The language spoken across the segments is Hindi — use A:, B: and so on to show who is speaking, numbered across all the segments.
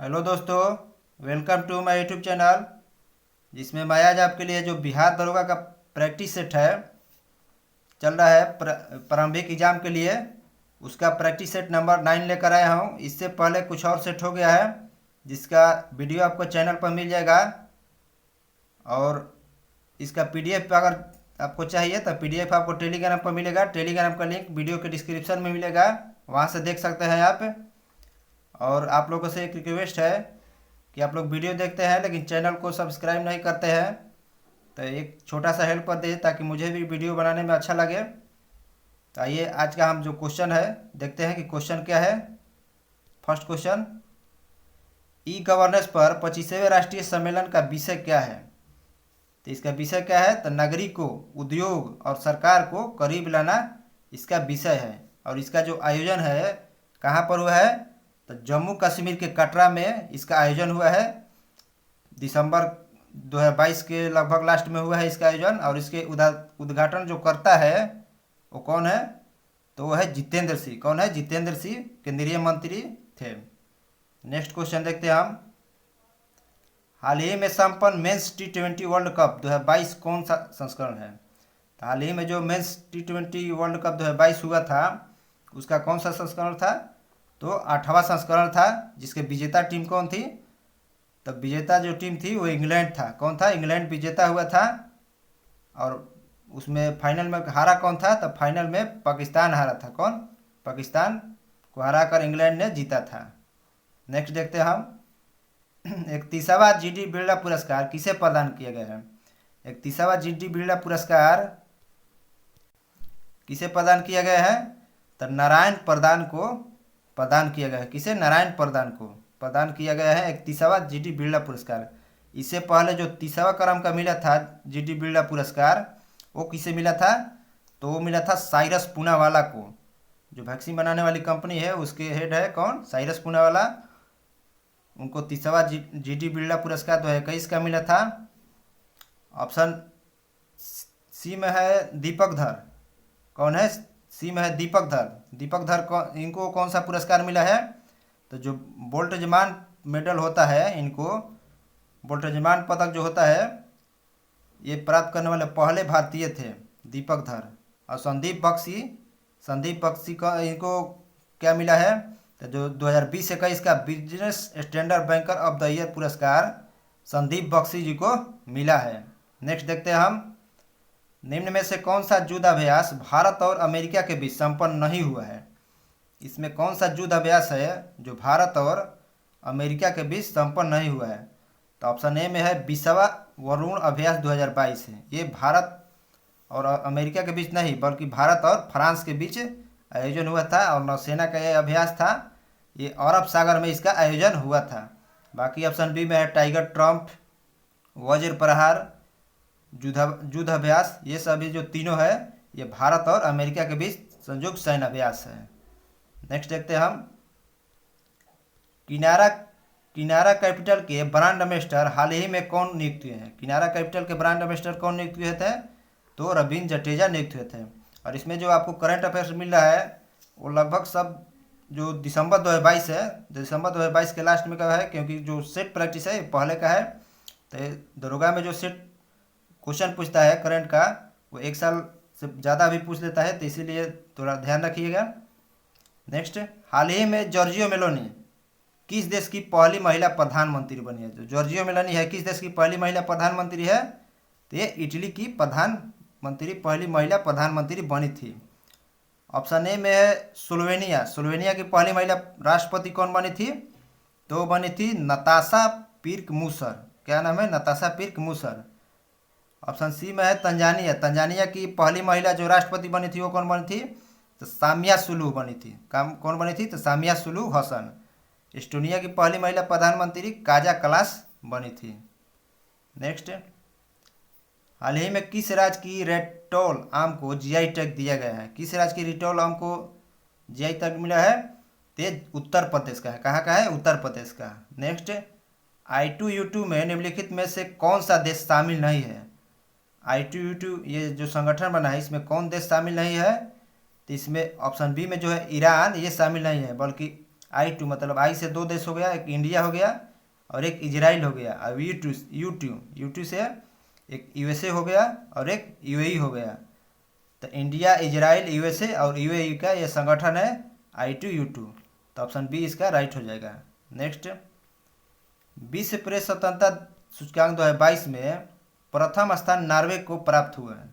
A: हेलो दोस्तों, welcome to my YouTube channel. जिसमें मैं आज आपके लिए जो बिहार दरोगा का प्रैक्टिस सेट है चल रहा है प्रारंभिक एग्जाम के लिए, उसका प्रैक्टिस सेट नंबर 9 लेकर आया हूँ। इससे पहले कुछ और सेट हो गया है जिसका वीडियो आपको चैनल पर मिल जाएगा। और इसका पीडीएफ अगर आपको चाहिए तो पीडीएफ आपको टेलीग्राम पर मिलेगा। टेलीग्राम का लिंक वीडियो के डिस्क्रिप्शन में मिलेगा, वहाँ से देख सकते हैं आप। और आप लोगों से एक रिक्वेस्ट है कि आप लोग वीडियो देखते हैं लेकिन चैनल को सब्सक्राइब नहीं करते हैं, तो एक छोटा सा हेल्प कर दे ताकि मुझे भी वीडियो बनाने में अच्छा लगे। तो आइए आज का हम जो क्वेश्चन है देखते हैं कि क्वेश्चन क्या है। फर्स्ट क्वेश्चन, ई गवर्नेंस पर 25वें राष्ट्रीय सम्मेलन का विषय क्या है। तो इसका विषय क्या है, तो नागरिक को, उद्योग और सरकार को करीब लाना इसका विषय है। और इसका जो आयोजन है कहाँ पर हुआ है, तो जम्मू कश्मीर के कटरा में इसका आयोजन हुआ है। दिसंबर 2022 के लगभग लास्ट में हुआ है इसका आयोजन। और इसके उद्घाटन जो करता है वो कौन है, तो वो है जितेंद्र सिंह। कौन है, जितेंद्र सिंह केंद्रीय मंत्री थे। नेक्स्ट क्वेश्चन देखते हैं हम। हाल ही में संपन्न मेंस T20 वर्ल्ड कप 2022 कौन सा संस्करण है। तो हाल ही में जो मेंस T20 वर्ल्ड कप 2022 हुआ था उसका कौन सा संस्करण था, तो 8वां संस्करण था। जिसके विजेता टीम कौन थी, तो विजेता जो टीम थी वो इंग्लैंड था। कौन था, इंग्लैंड विजेता हुआ था। और उसमें फाइनल में हारा कौन था, तो फाइनल में पाकिस्तान हारा था। कौन, पाकिस्तान को हरा कर इंग्लैंड ने जीता था। नेक्स्ट देखते हैं हम। 31वां जीडी बिरला पुरस्कार किसे प्रदान किया गया है। 31वां जीडी बिरला पुरस्कार किसे प्रदान किया गया है, तो नारायण प्रधान को प्रदान किया गया है। किसे, नारायण प्रधान को प्रदान किया गया है 31वां जीडी बिरला पुरस्कार। इससे पहले जो 30वां क्रम का मिला था जीडी बिरला पुरस्कार, वो किसे मिला था, तो वो मिला था साइरस पूनावाला को। जो वैक्सीन बनाने वाली कंपनी है उसके हेड है कौन, साइरस पूनावाला। उनको 30वां जीडी बिरला पुरस्कार 2021 का मिला था। ऑप्शन सी में है दीपक धर। कौन है, सी में है दीपक धर। दीपक धर इनको कौन सा पुरस्कार मिला है, तो जो बोल्टजमान मेडल होता है, इनको बोल्टजमान पदक जो होता है ये प्राप्त करने वाले पहले भारतीय थे दीपक धर। और संदीप बख्शी का इनको क्या मिला है, तो जो 2020-21 का business standard banker of the year पुरस्कार संदीप बख्शी जी को मिला है। नेक्स्ट देखते हैं हम। निम्न में से कौन सा युद्ध अभ्यास भारत और अमेरिका के बीच संपन्न नहीं हुआ है। इसमें कौन सा युद्ध अभ्यास है जो भारत और अमेरिका के बीच संपन्न नहीं हुआ है, तो ऑप्शन ए में है 20वां वरुण अभ्यास 2022 है। ये भारत और अमेरिका के बीच नहीं बल्कि भारत और फ्रांस के बीच आयोजन हुआ था। और नौसेना का ये अभ्यास था, ये अरब सागर में इसका आयोजन हुआ था। बाकी ऑप्शन बी में है टाइगर ट्रम्प, वज्र प्रहार, युद्ध अभ्यास। ये सभी जो तीनों है ये भारत और अमेरिका के बीच संयुक्त सैन्य अभ्यास है। नेक्स्ट देखते हैं हम। किनारा किनारा कैपिटल के ब्रांड एम्बेसडर हाल ही में कौन नियुक्त हुए हैं। किनारा कैपिटल के ब्रांड एम्बेसडर कौन नियुक्त हुए थे, तो रविंद्र जडेजा नियुक्त हुए थे। और इसमें जो आपको करंट अफेयर्स मिल रहा है वो लगभग सब जो दिसंबर 2022 है, दिसंबर 2022 के लास्ट में का है, क्योंकि जो सेट प्रैक्टिस है पहले का है। तो दरोगा में जो सेट क्वेश्चन पूछता है करंट का वो एक साल से ज़्यादा भी पूछ लेता है, तो इसीलिए थोड़ा ध्यान रखिएगा। नेक्स्ट, हाल ही में जॉर्जियो मेलोनी किस देश की पहली महिला प्रधानमंत्री बनी है। जो जॉर्जियो मेलोनी है किस देश की पहली महिला प्रधानमंत्री है, तो ये इटली की प्रधानमंत्री, पहली महिला प्रधानमंत्री बनी थी। ऑप्शन ए में है स्लोवेनिया। स्लोवेनिया की पहली महिला राष्ट्रपति कौन बनी थी, तो बनी थी नताशा पिर्क मूसर। क्या नाम है, नताशा पिर्क मूसर। ऑप्शन सी में है तंजानिया। तंजानिया की पहली महिला जो राष्ट्रपति बनी थी वो कौन बनी थी, तो सामिया सुलू बनी थी। कौन बनी थी, तो सामिया सुलू हसन। एस्टोनिया की पहली महिला प्रधानमंत्री काजा कलास बनी थी। नेक्स्ट, हाल ही में किस राज्य की रेटोल आम को जीआई टैग दिया गया है। किस राज्य की रेटोल आम को जीआई टैग मिला है, तेज उत्तर प्रदेश का है। कहाँ का है, उत्तर प्रदेश का। नेक्स्ट, I2U2 में निम्नलिखित में से कौन सा देश शामिल नहीं है। I2U2 ये जो संगठन बना है इसमें कौन देश शामिल नहीं है, तो इसमें ऑप्शन बी में जो है ईरान ये शामिल नहीं है, बल्कि I2 मतलब आई से 2 देश हो गया, एक इंडिया हो गया और एक इजराइल हो गया। अब U2 से एक USA हो गया और एक UAE हो गया। तो इंडिया, इजराइल, USA और UAE का ये संगठन है I2U2। तो ऑप्शन बी इसका राइट हो जाएगा। नेक्स्ट, विश्व प्रेस स्वतंत्रता सूचकांक 2022 में प्रथम स्थान नॉर्वे को प्राप्त हुआ है।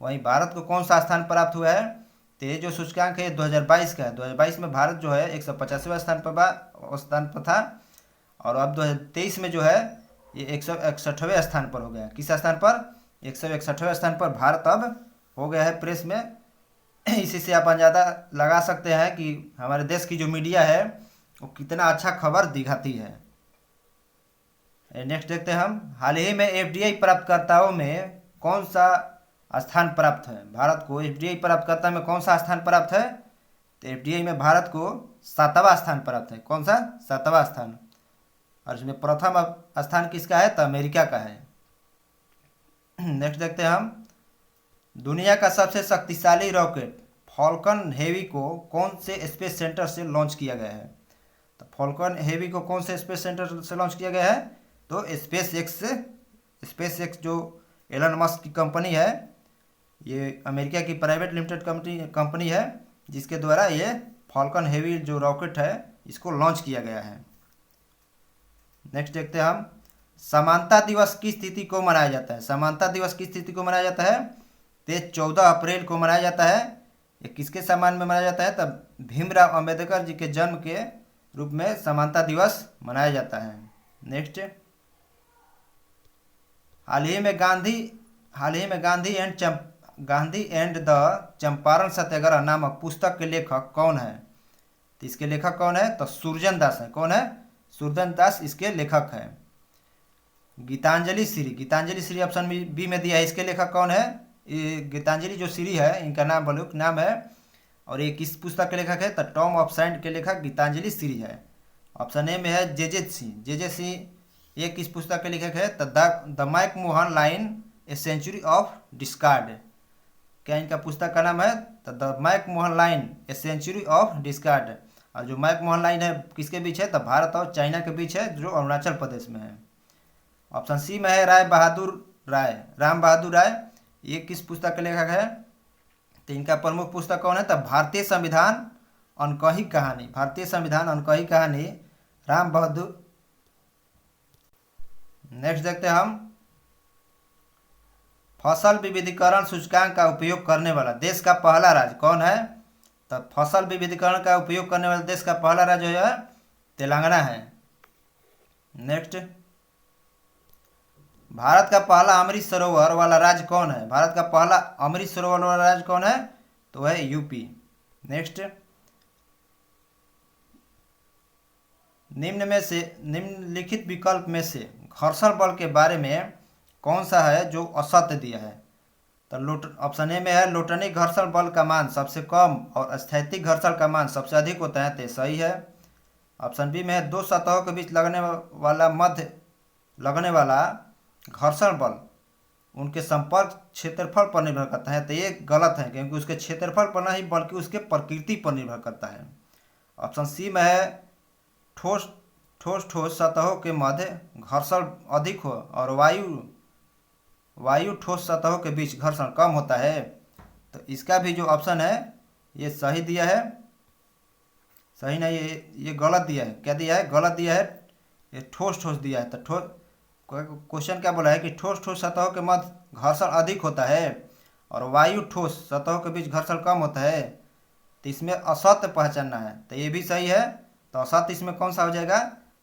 A: वहीं भारत को कौन सा स्थान प्राप्त हुआ है? तो ये जो सूचकांक है 2022 का है। 2022 में भारत जो है 150वें स्थान पर था और अब 2023 में जो है ये 161वें स्थान पर हो गया। किस स्थान पर? 161वें स्थान पर भारत अब हो गया है प्रेस में। इसी से आप अंदाजा लगा सकते हैं कि हमारे देश की जो मीडिया है वो कितना अच्छा खबर दिखाती है। नेक्स्ट देखते हैं हम, हाल ही में FDI प्राप्तकर्ताओं में कौन सा स्थान प्राप्त है? भारत को FDI प्राप्तकर्ता में कौन सा स्थान प्राप्त है? तो FDI में भारत को 7वां स्थान प्राप्त है। कौन सा? 7वां स्थान। और इसमें प्रथम स्थान किसका है? तो अमेरिका का है। नेक्स्ट देखते हैं हम, दुनिया का सबसे शक्तिशाली रॉकेट फॉल्कन हेवी को कौन से स्पेस सेंटर से लॉन्च किया गया है? तो फॉल्कन हेवी को कौन से स्पेस सेंटर से लॉन्च किया गया है? तो स्पेस एक्स जो एलन मस्क की कंपनी है, ये अमेरिका की प्राइवेट लिमिटेड कंपनी है, जिसके द्वारा ये फॉल्कन हेवी जो रॉकेट है इसको लॉन्च किया गया है। नेक्स्ट देखते हैं हम, समानता दिवस किस तिथि को मनाया जाता है? समानता दिवस किस तिथि को मनाया जाता है? तो 14 अप्रैल को मनाया जाता है। ये किसके सम्मान में मनाया जाता है? तब भीमराव अंबेडकर जी के जन्म के रूप में समानता दिवस मनाया जाता है। नेक्स्ट, हाल ही में गांधी एंड द चंपारण सत्याग्रह नामक पुस्तक के लेखक कौन है? तो इसके लेखक कौन है? तो सुरजन दास है। कौन है? सुरजन दास इसके लेखक है। गीतांजलि श्री ऑप्शन बी में दिया है। इसके लेखक कौन है? ये गीतांजलि जो श्री है, इनका नाम है। और ये किस पुस्तक के लेखक है? तो टॉम ऑफ सैंड के लेखक गीतांजलि श्री है। ऑप्शन ए में है जे सिंह। ये किस पुस्तक के लेखक है? तो the McMahon line a century of discord. क्या इनका पुस्तक का नाम है? तो the McMahon line a century of discord. और जो मैकमोहन लाइन है किसके बीच है? तो भारत और चाइना के बीच है, जो अरुणाचल प्रदेश में है। ऑप्शन सी में है राम बहादुर राय। ये किस पुस्तक के लेखक है? तो इनका प्रमुख पुस्तक कौन है? तो भारतीय संविधान अनकही कहानी, राम बहादुर। नेक्स्ट देखते हैं हम, फसल विविधीकरण सूचकांक का उपयोग करने वाला देश का पहला राज्य कौन है? तो फसल विविधीकरण का उपयोग करने वाला देश का पहला राज्य जो है तेलंगाना है। नेक्स्ट, भारत का पहला अमृत सरोवर वाला राज्य कौन है? भारत का पहला अमृत सरोवर वाला राज्य कौन है? तो है यूपी। नेक्स्ट, निम्नलिखित विकल्प में से घर्षण बल के बारे में कौन सा है जो असत्य दिया है? तो ऑप्शन ए में है लोटनिक घर्षण बल का मान सबसे कम और स्थैतिक घर्षण का मान सबसे अधिक होता है। तो सही है। ऑप्शन बी में है दो सतहों के बीच लगने वाला घर्षण बल उनके संपर्क क्षेत्रफल पर निर्भर करता है। तो ये गलत है, क्योंकि उसके क्षेत्रफल पर नहीं बल्कि उसके प्रकृति पर निर्भर करता है। ऑप्शन सी में है ठोस सतहों के मध्य घर्षण अधिक हो और वायु ठोस सतहों के बीच घर्षण कम होता है। तो इसका भी जो ऑप्शन है ये सही दिया है। सही नहीं, ये गलत दिया है। क्या दिया है? गलत दिया है। ये ठोस दिया है। तो क्वेश्चन क्या बोला है कि ठोस सतहों के मध्य घर्षण अधिक होता है और वायु ठोस सतहों के बीच घर्षण कम होता है। तो इसमें असत्य पहचानना है। तो ये भी सही है। तो असत्य इसमें कौन सा हो जाएगा?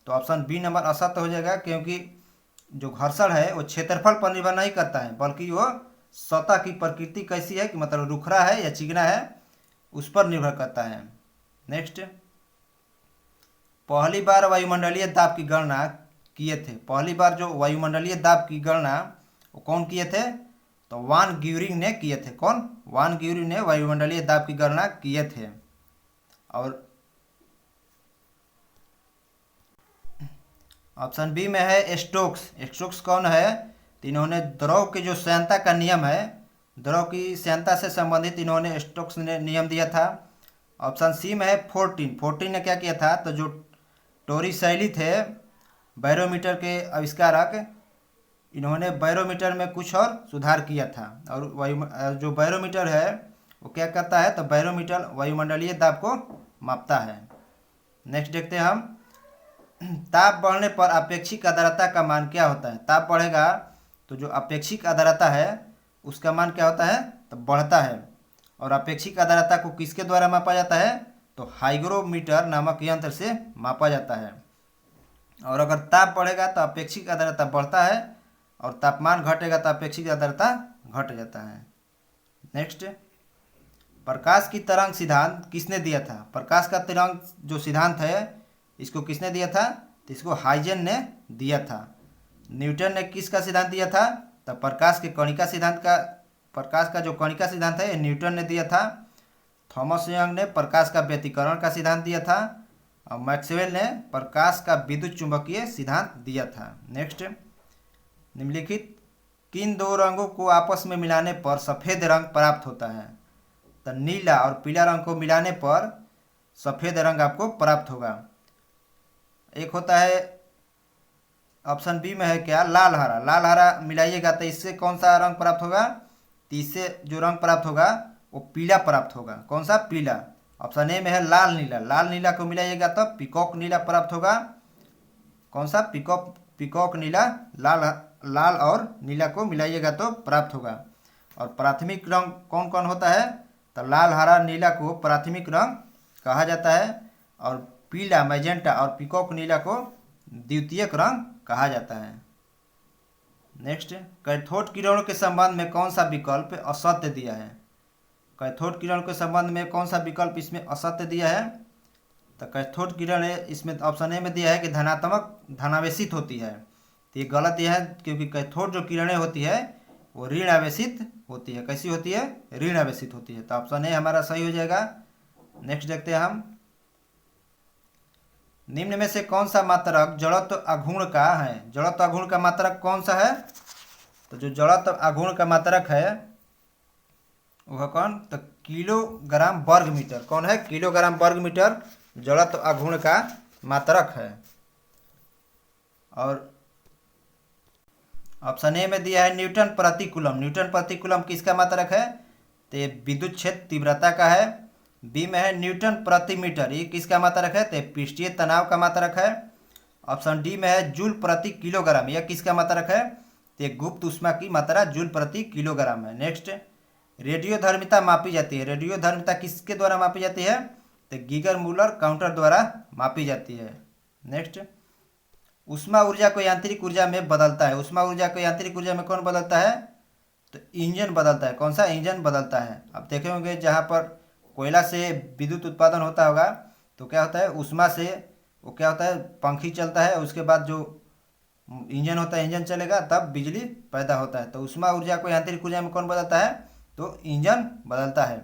A: तो ऑप्शन बी नंबर असत्य हो जाएगा, क्योंकि जो घर्षण है वो क्षेत्रफल पर निर्भर नहीं करता है, बल्कि वो सतह की प्रकृति कैसी है, कि मतलब रुखरा है या चिकना है, उस पर निर्भर करता है। नेक्स्ट, पहली बार वायुमंडलीय दाब की गणना किए थे। पहली बार जो वायुमंडलीय दाब की गणना वो कौन किए थे? तो वान ग्यूरिंग ने किए थे। कौन? वान ग्यूरिंग ने वायुमंडलीय दाब की गणना किए थे। और ऑप्शन बी में है स्टोक्स कौन है? तो इन्होंने द्रव की जो श्यानता का नियम है, द्रव की श्यानता से संबंधित इन्होंने स्टोक्स ने नियम दिया था। ऑप्शन सी में है 14। 14 ने क्या किया था, तो जो टोरिसेली थे बैरोमीटर के आविष्कारक, इन्होंने बैरोमीटर में कुछ और सुधार किया था। और जो बैरोमीटर है वो क्या करता है, तो बैरोमीटर वायुमंडलीय दाब को मापता है। नेक्स्ट देखते हैं हम, ताप बढ़ने पर अपेक्षिक आर्द्रता का मान क्या होता है। ताप बढ़ेगा तो जो अपेक्षिक आर्द्रता है उसका मान क्या होता है, तो बढ़ता है। और अपेक्षिक आर्द्रता को किसके द्वारा मापा जाता है, तो हाइग्रोमीटर नामक यंत्र से मापा जाता है। और अगर ताप बढ़ेगा तो अपेक्षिक आर्द्रता बढ़ता है, और तापमान घटेगा तो अपेक्षित आर्द्रता घट जाता है। नेक्स्ट, प्रकाश की तरंग सिद्धांत किसने दिया था। प्रकाश का तरंग जो सिद्धांत है इसको किसने दिया था, तो इसको हाइजेन ने दिया था। न्यूटन ने किसका सिद्धांत दिया था, तो प्रकाश का जो कणिका सिद्धांत है न्यूटन ने दिया था। थॉमस यंग ने प्रकाश का व्यतिकरण का सिद्धांत दिया था, और मैक्सवेल ने प्रकाश का विद्युत चुंबकीय सिद्धांत दिया था। नेक्स्ट, निम्नलिखित किन दो रंगों को आपस में मिलाने पर सफ़ेद रंग प्राप्त होता है। तो नीला और पीला रंग को मिलाने पर सफ़ेद रंग आपको प्राप्त होगा। एक होता है ऑप्शन बी में है क्या, लाल हरा। लाल हरा मिलाइएगा तो इससे कौन सा रंग प्राप्त होगा, तो इससे जो रंग प्राप्त होगा वो पीला प्राप्त होगा। कौन सा, पीला। ऑप्शन ए में है लाल नीला। लाल नीला को मिलाइएगा तो पीकॉक नीला प्राप्त होगा। कौन सा, पीकॉक नीला। लाल और नीला को मिलाइएगा तो प्राप्त होगा। और प्राथमिक रंग कौन कौन होता है, तो लाल हरा नीला को प्राथमिक रंग कहा जाता है, और पीला मैजेंटा और पीकॉक नीला को द्वितीयक रंग कहा जाता है। नेक्स्ट, कैथोड किरणों के संबंध में कौन सा विकल्प असत्य दिया है। कैथोड किरण के संबंध में कौन सा विकल्प इसमें असत्य दिया है, तो कैथोड किरण इसमें ऑप्शन ए में दिया है कि धनावेशित होती है। तो ये गलत यह है, क्योंकि कैथोड जो किरणें होती है वो ऋण आवेशित होती है। कैसी होती है, ऋण आवेशित होती है। तो ऑप्शन ए हमारा सही हो जाएगा। नेक्स्ट देखते हैं हम, निम्न में से कौन सा मात्रक जड़त्व आघूर्ण का है। जड़त्व आघूर्ण का मात्रक कौन सा है, तो जो जड़त्व आघूर्ण का मात्रक है वह कौन, तो किलोग्राम वर्ग मीटर। कौन है, किलोग्राम वर्ग मीटर जड़त्व आघूर्ण का मात्रक है। और ऑप्शन ए में दिया है न्यूटन प्रति कूलम। न्यूटन प्रति कूलम किसका मात्रक है, तो ये विद्युत क्षेत्र तीव्रता का है। बी में है न्यूटन प्रति मीटर। ये किसका मात्रक है, तो पृष्ठीय तनाव का मात्रक है। ऑप्शन डी में है जूल प्रति किलोग्राम। यह किसका मात्रक है, तो गुप्त ऊष्मा की मात्रा जूल प्रति किलोग्राम है। नेक्स्ट, रेडियोधर्मिता मापी जाती है। रेडियोधर्मिता किसके द्वारा मापी जाती है, तो गीगर मूलर काउंटर द्वारा मापी जाती है। नेक्स्ट, ऊष्मा ऊर्जा को यांत्रिक ऊर्जा में बदलता है। ऊष्मा ऊर्जा को यांत्रिक ऊर्जा में कौन बदलता है, तो इंजन बदलता है। कौन सा, इंजन बदलता है। अब देखे होंगे जहाँ पर कोयला से विद्युत उत्पादन होता होगा तो क्या होता है, ऊष्मा से वो क्या होता है, पंखी चलता है, उसके बाद जो इंजन होता है, इंजन चलेगा तब बिजली पैदा होता है। तो ऊष्मा ऊर्जा को यांत्रिक ऊर्जा में कौन बदलता है, तो इंजन बदलता है।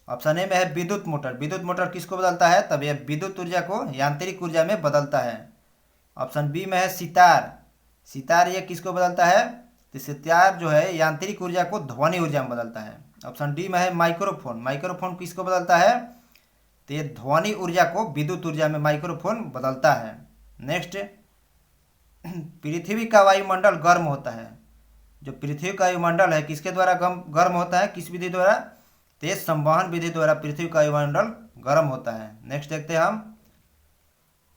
A: ऑप्शन ए में है विद्युत मोटर। विद्युत मोटर किसको बदलता है, तब यह विद्युत ऊर्जा को यांत्रिक ऊर्जा में बदलता है। ऑप्शन बी में है सितार। सितार ये किसको बदलता है, तो सितार जो है यांत्रिक ऊर्जा को ध्वनि ऊर्जा में बदलता है। ऑप्शन डी में है माइक्रोफोन। माइक्रोफोन किसको बदलता है, तो ये ध्वनि ऊर्जा को विद्युत ऊर्जा में माइक्रोफोन बदलता है। नेक्स्ट, पृथ्वी का वायुमंडल गर्म होता है। जो पृथ्वी का वायुमंडल है किसके द्वारा गर्म होता है, किस विधि द्वारा, तो संवहन विधि द्वारा पृथ्वी का वायुमंडल गर्म होता है। नेक्स्ट देखते हैं हम,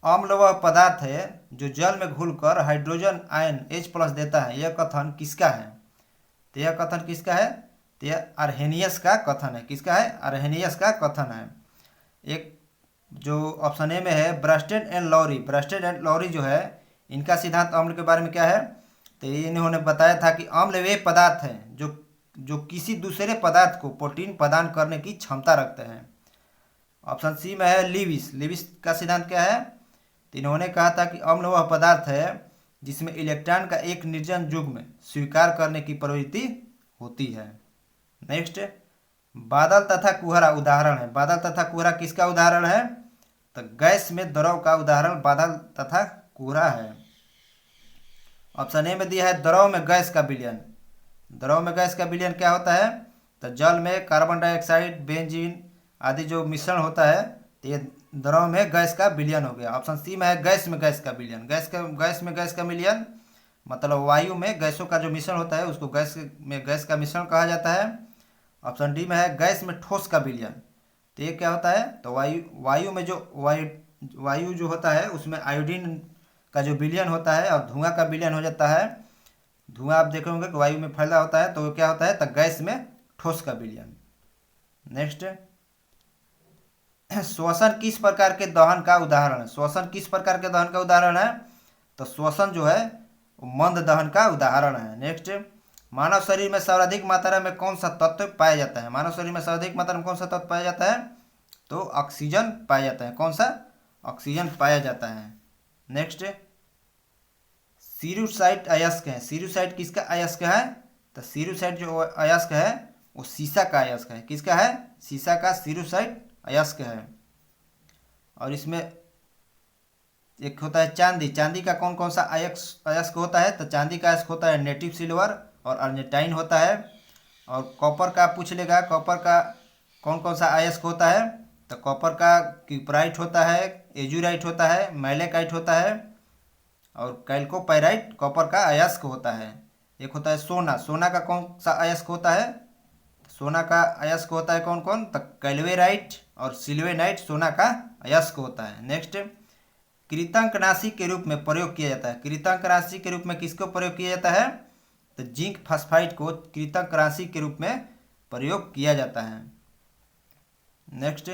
A: अम्ल वह पदार्थ है जो जल में घुलकर हाइड्रोजन आयन H+ देता है। यह कथन किसका है, तो यह कथन किसका है, तो यह अर्हेनियस का कथन है। किसका है, अर्हेनियस का कथन है। एक जो ऑप्शन ए में है ब्रास्टेड एंड लॉरी। ब्रास्टेड एंड लॉरी जो है इनका सिद्धांत अम्ल के बारे में क्या है, तो इन्होंने बताया था कि अम्ल वे पदार्थ हैं जो किसी दूसरे पदार्थ को प्रोटीन प्रदान करने की क्षमता रखते हैं। ऑप्शन सी में है लिविस। लिविस का सिद्धांत क्या है, तो इन्होंने कहा था कि अम्ल वह पदार्थ है जिसमें इलेक्ट्रॉन का एक निर्जन युग्म स्वीकार करने की प्रवृत्ति होती है। नेक्स्ट, बादल तथा कुहरा उदाहरण है। बादल तथा कुहरा किसका उदाहरण है, तो गैस में द्रव का उदाहरण बादल तथा कुहरा है। ऑप्शन ए में दिया है द्रव में गैस का विलयन। द्रव में गैस का विलयन क्या होता है, तो जल में कार्बन डाइऑक्साइड, बेंजीन आदि जो मिश्रण होता है, तो ये द्रव में गैस का विलयन हो गया। ऑप्शन सी में है गैस में गैस का विलयन। गैस में गैस का विलयन मतलब वायु में गैसों का जो मिश्रण होता है उसको गैस में गैस का मिश्रण कहा जाता है। ऑप्शन डी में है गैस में ठोस का विलयन। तो ये क्या होता है, तो वायु में जो वायु जो होता है उसमें आयोडीन का जो विलयन होता है और धुआं का विलयन हो जाता है। धुआं आप देखे होंगे कि वायु में फैला होता है, तो क्या होता है, तो गैस में ठोस का विलयन। नेक्स्ट, श्वसन किस प्रकार के दहन का उदाहरण है? श्वसन किस प्रकार के दहन का उदाहरण है? तो श्वसन जो है मंद दहन का उदाहरण है। नेक्स्ट, मानव शरीर में सर्वाधिक मात्रा में कौन सा तत्व पाया जाता है? मानव शरीर में सर्वाधिक मात्रा में कौन सा तत्व पाया जाता है? तो ऑक्सीजन पाया जाता है। कौन सा? ऑक्सीजन पाया जाता है। नेक्स्ट, सीरुसाइट अयस्क है। सीरुसाइट किसका अयस्क है? तो सीरुसाइट जो अयस्क है वो सीसा का अयस्क है। किसका है? सीसा का सीरुसाइट अयस्क है। और इसमें एक होता है चांदी। चांदी का कौन कौन सा अयस्क होता है? तो चांदी का अयस्क होता है नेटिव सिल्वर और अर्जेंटाइन होता है। और कॉपर का पूछ लेगा, कॉपर का कौन कौन सा अयस्क होता है? तो कॉपर का क्यूपराइट होता है, एजुराइट होता है, मैलेकाइट होता है और कैल्कोपाइराइट कॉपर का अयस्क होता है। एक होता है सोना। सोना का कौन सा अयस्क होता है? सोना का अयस्क होता है कौन कौन? तो कैल्वेराइट और सिल्वेनाइट सोना का अयस्क होता है। नेक्स्ट, कृतंकनाशी के रूप में प्रयोग किया जाता है। कृतंकनाशी के रूप में किसको प्रयोग किया जाता है? तो जिंक फास्फाइड को कृतंकनाशी के रूप में प्रयोग किया जाता है। नेक्स्ट,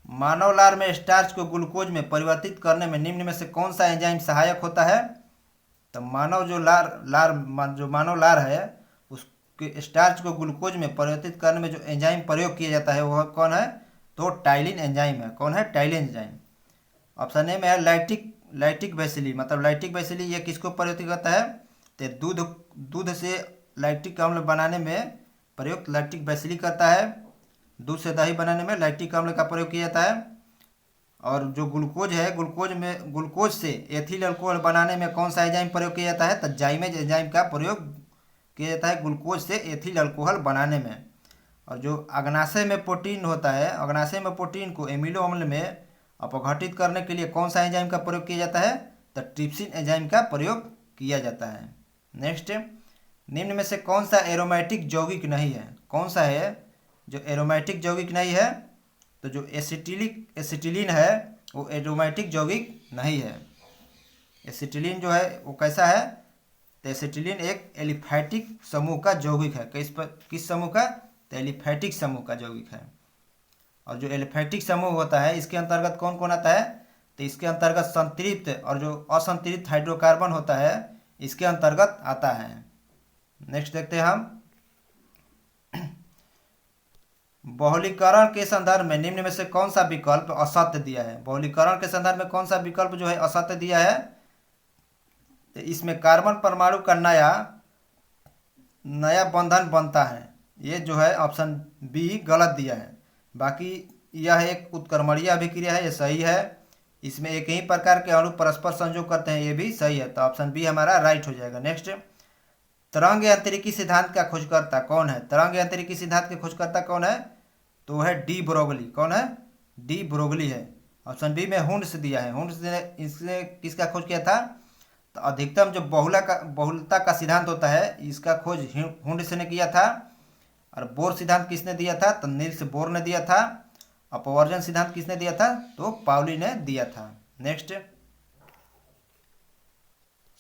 A: मानव लार में स्टार्च को ग्लूकोज में परिवर्तित करने में निम्न में से कौन सा एंजाइम सहायक होता है? तो मानव जो मानव लार है उसके स्टार्च को ग्लूकोज में परिवर्तित करने में जो एंजाइम प्रयोग किया जाता है वह कौन है? तो टाइलिन एंजाइम है। कौन है? Ptyalin enzyme. ऑप्शन ए में है लैक्टिक बेसिली। मतलब लैक्टिक बेसिली ये किसको परिवर्तित करता है? तो दूध से लैक्टिक अम्ल बनाने में प्रयुक्त लैक्टिक बेसिली करता है। दूध से दही बनाने में लैक्टिक अम्ल का प्रयोग किया जाता है। और जो ग्लूकोज है, ग्लूकोज से एथिल अल्कोहल बनाने में कौन सा एंजाइम प्रयोग किया जाता है? तो जाइमेज एंजाइम का प्रयोग किया जाता है ग्लूकोज से एथिल अल्कोहल बनाने में। और जो अग्नाशय में प्रोटीन होता है, अग्नाशय में प्रोटीन को एमिनो अम्ल में अपघटित करने के लिए कौन सा एंजाइम का प्रयोग किया जाता है? तो ट्रिप्सिन एंजाइम का प्रयोग किया जाता है। नेक्स्ट, निम्न में से कौन सा एरोमेटिक यौगिक नहीं है? कौन सा है जो एरोमेटिक यौगिक नहीं है? तो जो एसिटिलीन है वो एरोमेटिक यौगिक नहीं है। एसिटिलीन जो है वो कैसा है? तो एसिटिलीन एक एलिफैटिक समूह का यौगिक है। किस समूह का? तो एलिफैटिक समूह का यौगिक है। और जो एलिफैटिक समूह होता है इसके अंतर्गत कौन कौन आता है? तो इसके अंतर्गत संतृप्त और जो असंतृप्त हाइड्रोकार्बन होता है इसके अंतर्गत आता है। नेक्स्ट देखते हैं हम, बहुलीकरण के संदर्भ में निम्न में से कौन सा विकल्प असत्य दिया है? बहुलीकरण के संदर्भ में कौन सा विकल्प जो है असत्य दिया है? तो इसमें कार्बन परमाणु का नया बंधन बनता है। ये जो है ऑप्शन बी गलत दिया है। बाकी यह एक उत्क्रमणीय अभिक्रिया है, ये सही है। इसमें एक ही प्रकार के अणु परस्पर संयोग करते हैं, ये भी सही है। तो ऑप्शन बी हमारा राइट हो जाएगा। नेक्स्ट, तरंग यांत्रिकी सिद्धांत का खोजकर्ता कौन है? तरंग यांत्रिकी सिद्धांत के खोजकर्ता कौन है? तो है डी ब्रोगली। कौन है? डी ब्रोगली है। ऑप्शन बी में हुंड्स दिया है। हुंड्स ने इसने किसका खोज किया था? तो अधिकतम जो बहुलता का सिद्धांत होता है इसका खोज हुंड्स ने किया था। और बोर सिद्धांत किसने दिया था? तो नील्स बोर ने दिया था। अपवर्जन सिद्धांत किसने दिया था? तो पाउली ने दिया था। नेक्स्ट,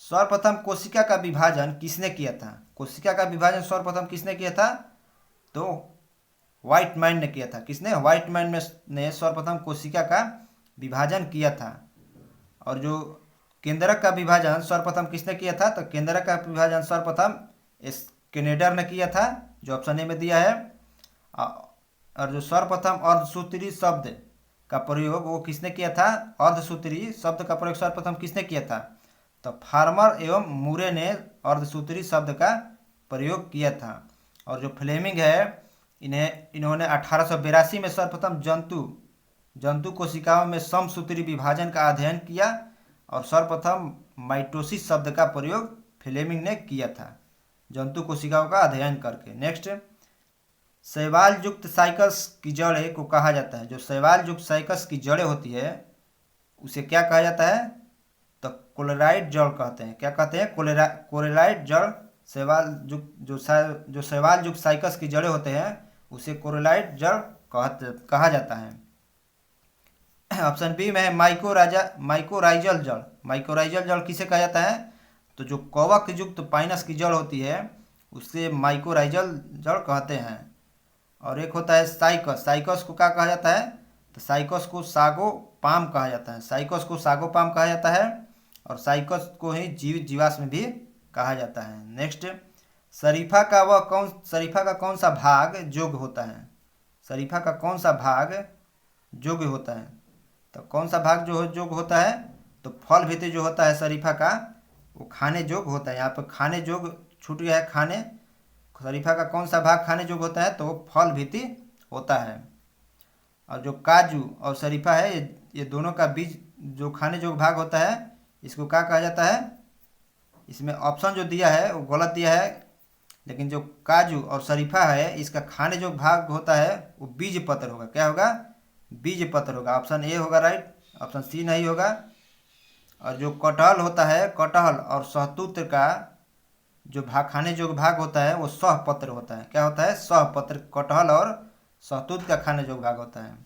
A: सर्वप्रथम कोशिका का विभाजन किसने किया था? कोशिका का विभाजन सर्वप्रथम किसने किया था? तो व्हाइटमैन ने किया था। किसने? व्हाइटमैन ने सर्वप्रथम कोशिका का विभाजन किया था। और जो केंद्रक का विभाजन सर्वप्रथम किसने किया था? तो केंद्रक का विभाजन सर्वप्रथम स्किनेडर ने किया था, जो ऑप्शन ए में दिया है। और जो सर्वप्रथम अर्धसूत्री शब्द का प्रयोग वो किसने किया था? अर्धसूत्री शब्द का प्रयोग सर्वप्रथम किसने किया था? तो फार्मर एवं मूरे ने अर्धसूत्री शब्द का प्रयोग किया था। और जो फ्लेमिंग है इन्होंने 1882 में सर्वप्रथम जंतु कोशिकाओं में समसूत्री विभाजन का अध्ययन किया और सर्वप्रथम माइटोसिस शब्द का प्रयोग फ्लेमिंग ने किया था जंतु कोशिकाओं का अध्ययन करके। नेक्स्ट, शैवाल युक्त साइकस की जड़ें को कहा जाता है। जो शैवाल युक्त साइकस की जड़ें होती है उसे क्या कहा जाता है? तो कोलेराइड जड़ कहते हैं। क्या कहते हैं? कोलेराइड जड़। शैवाल युक्त जो शैवाल युक्त साइकस की जड़ें होते हैं उसे कोलेराइड जड़ कहा जाता है। ऑप्शन बी में है माइकोराइजल जड़। माइकोराइजल जड़ किसे कहा जाता है? तो जो कवक युक्त पाइनस की जड़ होती है उससे माइकोराइजल जड़ कहते हैं। और एक होता है साइकस। साइकस को क्या कहा जाता है? तो साइकस को सागो पाम कहा जाता है। साइकस को सागो पाम कहा जाता है और साइकस को ही जीवित जीवाश्म भी कहा जाता है। नेक्स्ट, शरीफा का कौन सा भाग योग्य होता है? शरीफा का कौन सा भाग योग्य होता है? तो कौन सा भाग जो योग्य होता है? तो फल भीति जो होता है शरीफा का वो खाने योग्य होता है। यहाँ पर खाने योग्य छूट गया है। खाने शरीफा का कौन सा भाग खाने योग्य होता है? तो वो फल भीति होता है। और जो काजू और शरीफा है ये दोनों का बीज जो खाने योग्य भाग होता है इसको क्या कहा जाता है? इसमें ऑप्शन जो दिया है वो गलत दिया है, लेकिन जो काजू और शरीफा है इसका खाने योग्य भाग होता है वो बीज पत्र होगा। क्या होगा? बीज पत्र होगा। ऑप्शन ए होगा राइट, ऑप्शन सी नहीं होगा। और जो कटहल होता है, कटहल और सहतूत का जो भाग खाने योग्य भाग होता है वो सहपत्र होता है। क्या होता है? सहपत्र। कटहल और सहतूत का खाने योग्य भाग होता है।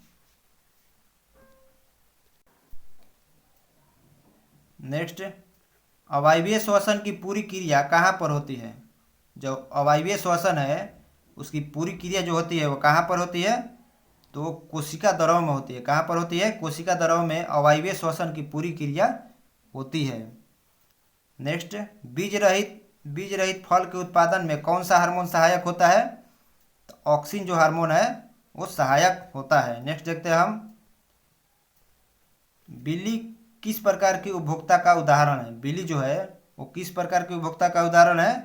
A: नेक्स्ट, अवायवीय श्वसन की पूरी क्रिया कहाँ पर होती है? जो अवायवीय श्वसन है उसकी पूरी क्रिया जो होती है वो कहाँ पर होती है? तो कोशिका द्रव में होती है। कहाँ पर होती है? कोशिका द्रव में अवायवीय श्वसन की पूरी क्रिया होती है। नेक्स्ट, बीज रहित फल के उत्पादन में कौन सा हार्मोन सहायक होता है? तो ऑक्सिन जो हार्मोन है वो सहायक होता है। नेक्स्ट देखते हैं हम, बिल्ली किस प्रकार की उपभोक्ता का उदाहरण है? बिल्ली जो है वो किस प्रकार की उपभोक्ता का उदाहरण है?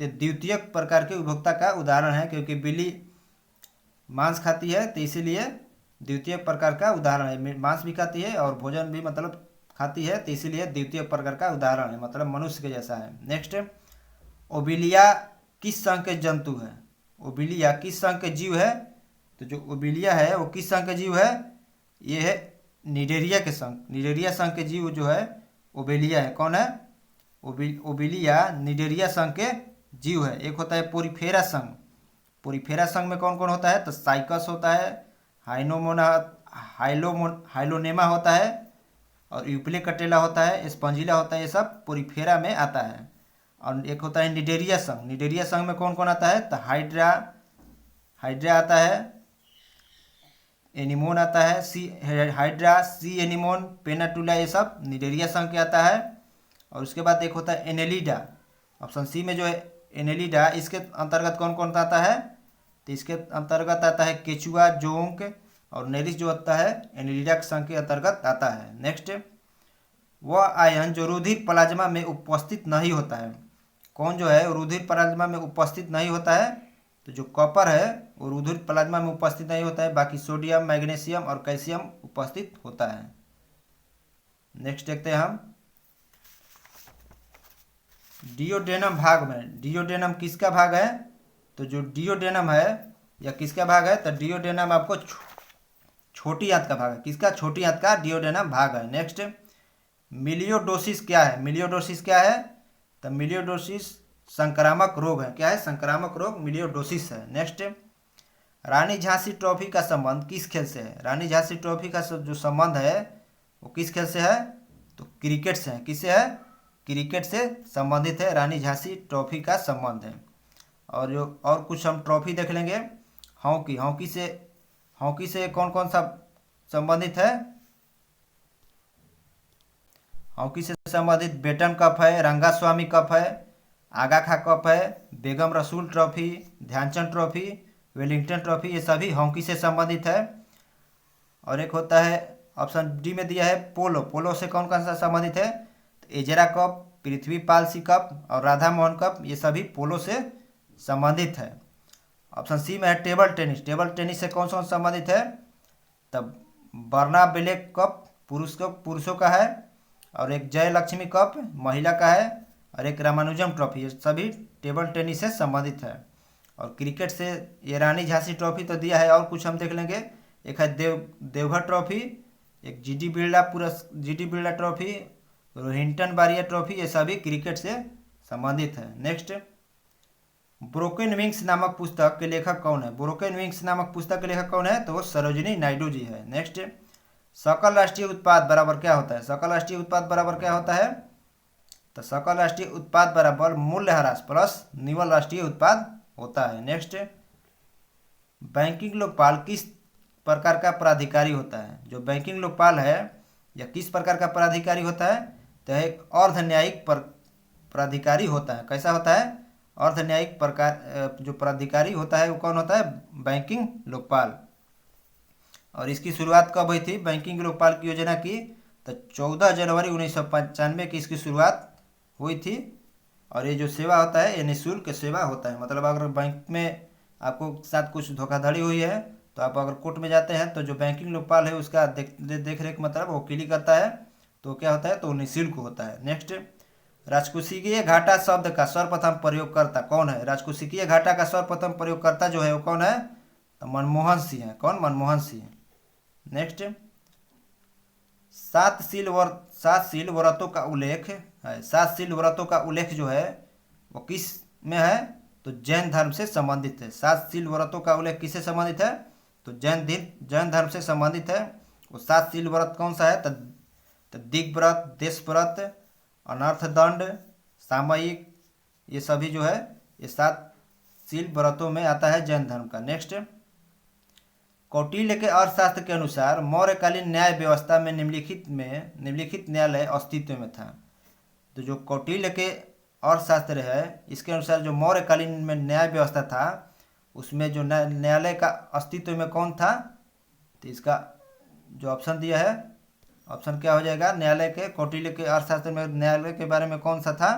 A: तो द्वितीयक प्रकार के उपभोक्ता का उदाहरण है, क्योंकि बिल्ली मांस खाती है तो इसीलिए द्वितीय प्रकार का उदाहरण है। मांस भी खाती है और भोजन भी मतलब खाती है तो इसीलिए द्वितीय प्रकार का उदाहरण है, मतलब मनुष्य के जैसा है। नेक्स्ट, ओबिलिया किस संघ के जंतु है? ओबिलिया किस संघ के जीव है? तो जो ओबिलिया है वो किस संघ के जीव है? ये है निडेरिया के संघ। निडेरिया संघ के जीव जो है ओबिलिया है। कौन है? ओबिलिया निडेरिया संघ के जीव है। एक होता है पोरीफेरा संघ। पोरीफेरा संघ में कौन कौन होता है? तो साइकस होता है, हाइलोनेमा होता है और यूप्लेकटेला होता है, स्पंजिला होता है। ये सब पोरीफेरा में आता है। और एक होता है निडेरिया संघ। निडेरिया संघ में कौन कौन आता है? तो हाइड्रा आता है, एनिमोन आता है, हाइड्रा, सी एनिमोन, पेनाटुला, ये सब निडेरिया संघ के आता है। और उसके बाद एक होता है एनेलिडा। ऑप्शन सी में जो है एनेलिडा, इसके अंतर्गत कौन कौन आता है? तो इसके अंतर्गत आता है केचुआ, जोंक और नेरिस जो होता है एनेलिडा संघ के अंतर्गत आता है। नेक्स्ट, वह आयन जो रुधिर प्लाज्मा में उपस्थित नहीं होता है। कौन जो है रुधिर प्लाज्मा में उपस्थित नहीं होता है? तो जो कॉपर है वो रुधिर प्लाज्मा में उपस्थित नहीं होता है, बाकी सोडियम, मैग्नीशियम और कैल्शियम उपस्थित होता है। नेक्स्ट देखते हैं हम, डिओडेनम भाग में डिओडेनम किसका भाग है? तो जो डिओडेनम है या किसका भाग है? तो डिओडेनम आपको छोटी आंत का भाग है। किसका? छोटी आंत का डिओडेनम भाग है। नेक्स्ट, मिलियोडोसिस क्या है? मिलियोडोसिस क्या है? तो मिलियोडोसिस संक्रामक रोग है। क्या है? संक्रामक रोग मिलियोडोसिस है। नेक्स्ट, रानी झांसी ट्रॉफी का संबंध किस खेल से है? रानी झांसी ट्रॉफी का जो संबंध है वो किस खेल से है? तो क्रिकेट से है। किससे है? क्रिकेट से संबंधित है रानी झांसी ट्रॉफी का संबंध है। और कुछ हम ट्रॉफी देख लेंगे। हॉकी से कौन कौन सा संबंधित है? हॉकी से संबंधित बेटन कप है, रंगास्वामी कप है, आगा खा कप है, Begum Rasul trophy, Dhyanchand trophy, Wellington trophy, ये सभी हॉकी से संबंधित है। और एक होता है ऑप्शन डी में दिया है पोलो। पोलो से कौन कौन सा संबंधित है? Ezra cup, Prithvipal Singh cup और राधा मोहन कप, ये सभी पोलो से संबंधित है। ऑप्शन सी में है टेबल टेनिस। टेबल टेनिस से कौन सा संबंधित है? तब बर्ना ब्लैक कप पुरुषों का है और एक जय लक्ष्मी कप महिला का है और एक रामानुजम ट्रॉफी, ये सभी टेबल टेनिस से संबंधित है। और क्रिकेट से ये रानी झांसी ट्रॉफी तो दिया है, और कुछ हम देख लेंगे। एक है देवघर ट्रॉफी, एक जीडी बिरला ट्रॉफी, रोहिंटन बारिया ट्रॉफी, ये सभी क्रिकेट से संबंधित है। नेक्स्ट, ब्रोकन विंग्स नामक पुस्तक के लेखक कौन है? ब्रोकन विंग्स नामक पुस्तक के लेखक कौन है? तो वो सरोजिनी नायडू जी है। नेक्स्ट, सकल राष्ट्रीय उत्पाद बराबर क्या होता है? सकल राष्ट्रीय उत्पाद बराबर क्या होता है? तो सकल राष्ट्रीय उत्पाद बराबर मूल्यह्रास प्लस निवल राष्ट्रीय उत्पाद होता है। नेक्स्ट, बैंकिंग लोकपाल किस प्रकार का प्राधिकारी होता है? जो बैंकिंग लोकपाल है या किस प्रकार का प्राधिकारी होता है? तो एक अर्ध न्यायिक प्राधिकारी होता है। कैसा होता है? अर्ध न्यायिक प्रकार जो प्राधिकारी होता है वो कौन होता है? बैंकिंग लोकपाल। और इसकी शुरुआत कब हुई थी बैंकिंग लोकपाल की योजना की? तो 14 जनवरी 1995 की इसकी शुरुआत हुई थी। और ये जो सेवा होता है ये निःशुल्क सेवा होता है। मतलब अगर बैंक में आपको साथ कुछ धोखाधड़ी हुई है तो आप अगर कोर्ट में जाते हैं तो जो बैंकिंग लोकपाल है उसका देख रेख मतलब वकीली करता है, तो क्या होता है? तो निःशुल्क होता है। नेक्स्ट, राजकोषीय घाटा शब्द का सर्वप्रथम प्रयोगकर्ता कौन है? राजकोषीय घाटा का सर्वप्रथम प्रयोगकर्ता जो है वो कौन है? तो मनमोहन सिंह है। कौन? मनमोहन सिंह। नेक्स्ट, सात शील व्रतों का उल्लेख है। सात शील व्रतों का उल्लेख जो है वो किस में है? तो जैन धर्म से संबंधित है। सात शील व्रतों का उल्लेख किससे संबंधित है? तो जैन धर्म से संबंधित है। वो सात शील व्रत कौन सा है? तो दिग्व्रत, देश व्रत, अनर्थ दंड, सामयिक, ये सभी जो है ये सात शील व्रतों में आता है जैन धर्म का। नेक्स्ट, कौटिल्य के अर्थशास्त्र के अनुसार मौर्यकालीन न्याय व्यवस्था में निम्नलिखित न्यायालय अस्तित्व में था। तो जो कौटिल्य के अर्थशास्त्र है इसके अनुसार जो मौर्यकालीन में न्याय व्यवस्था था उसमें जो न्यायालय का अस्तित्व में कौन था? तो इसका जो ऑप्शन दिया है, ऑप्शन क्या हो जाएगा? न्यायालय के कौटिल्य के अर्थशास्त्र में न्यायालय के बारे में कौन सा था?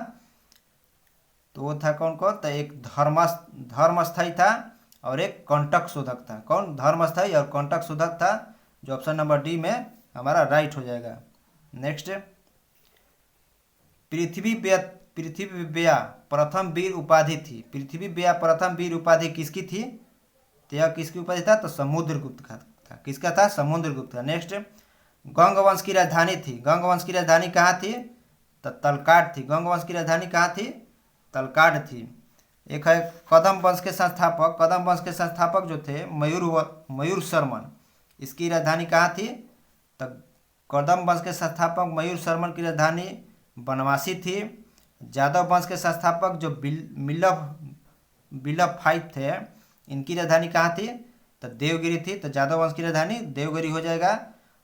A: तो वो था कौन? तो एक धर्मस्थायी था और एक कंटक शोधक था। कौन? धर्मस्थायी और कंटक शोधक था, जो ऑप्शन नंबर डी में हमारा राइट हो जाएगा। नेक्स्ट, पृथ्वी व्यया प्रथम वीर उपाधि थी। पृथ्वी व्यया प्रथम वीर उपाधि किसकी थी? तो यह किसकी उपाधि था? तो समुद्रगुप्त का था। किसका था? समुद्रगुप्त का। नेक्स्ट, गंगवंश की राजधानी थी। गंगवंश की राजधानी कहाँ थी? तो तलकाड थी। गंगवंश की राजधानी कहाँ थी? तलकाड थी। एक है कदम वंश के संस्थापक। कदम वंश के संस्थापक जो थे मयूर शर्मन, इसकी राजधानी कहाँ थी? तो कदम वंश के संस्थापक मयूर शर्मन की राजधानी बनवासी थी। यादव वंश के संस्थापक जो बिलफ फाइट थे, इनकी राजधानी कहाँ थी? तो देवगिरी थी। तो यादव वंश की राजधानी देवगिरी हो जाएगा।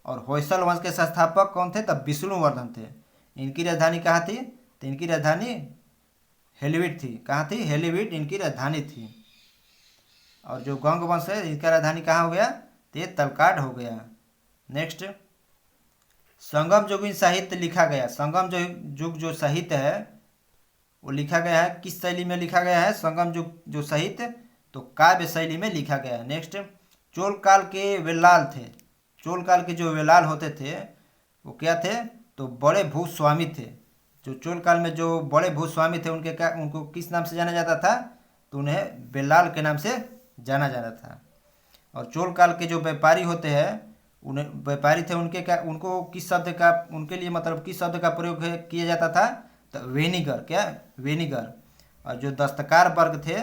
A: और होयसल वंश के संस्थापक कौन थे? तो विष्णुवर्धन थे। इनकी राजधानी कहाँ थी? तो इनकी राजधानी हेलीवीड थी। कहाँ थी? हेलीवीड इनकी राजधानी थी। और जो गंग वंश है इनका राजधानी कहाँ हो गया? तो ये तलकाड हो गया। नेक्स्ट, संगम युगीन साहित्य लिखा गया। संगम युग जो साहित्य है वो लिखा गया है किस शैली में लिखा गया है? संगम युग जो साहित्य तो काव्य शैली में लिखा गया है। नेक्स्ट, चोल काल के वेलाल थे। चोल काल के जो वेलाल होते थे वो क्या थे? तो बड़े भूस्वामी थे। जो चोल काल में जो बड़े भूस्वामी थे उनको किस नाम से जाना जाता था? तो उन्हें बेलाल के नाम से जाना जाता था। और चोल काल के जो व्यापारी होते हैं उन्हें व्यापारी थे उनको किस शब्द का उनके लिए मतलब किस शब्द का प्रयोग किया जाता था? तो वेनिगर। क्या? वेनिगर। और जो दस्तकार वर्ग थे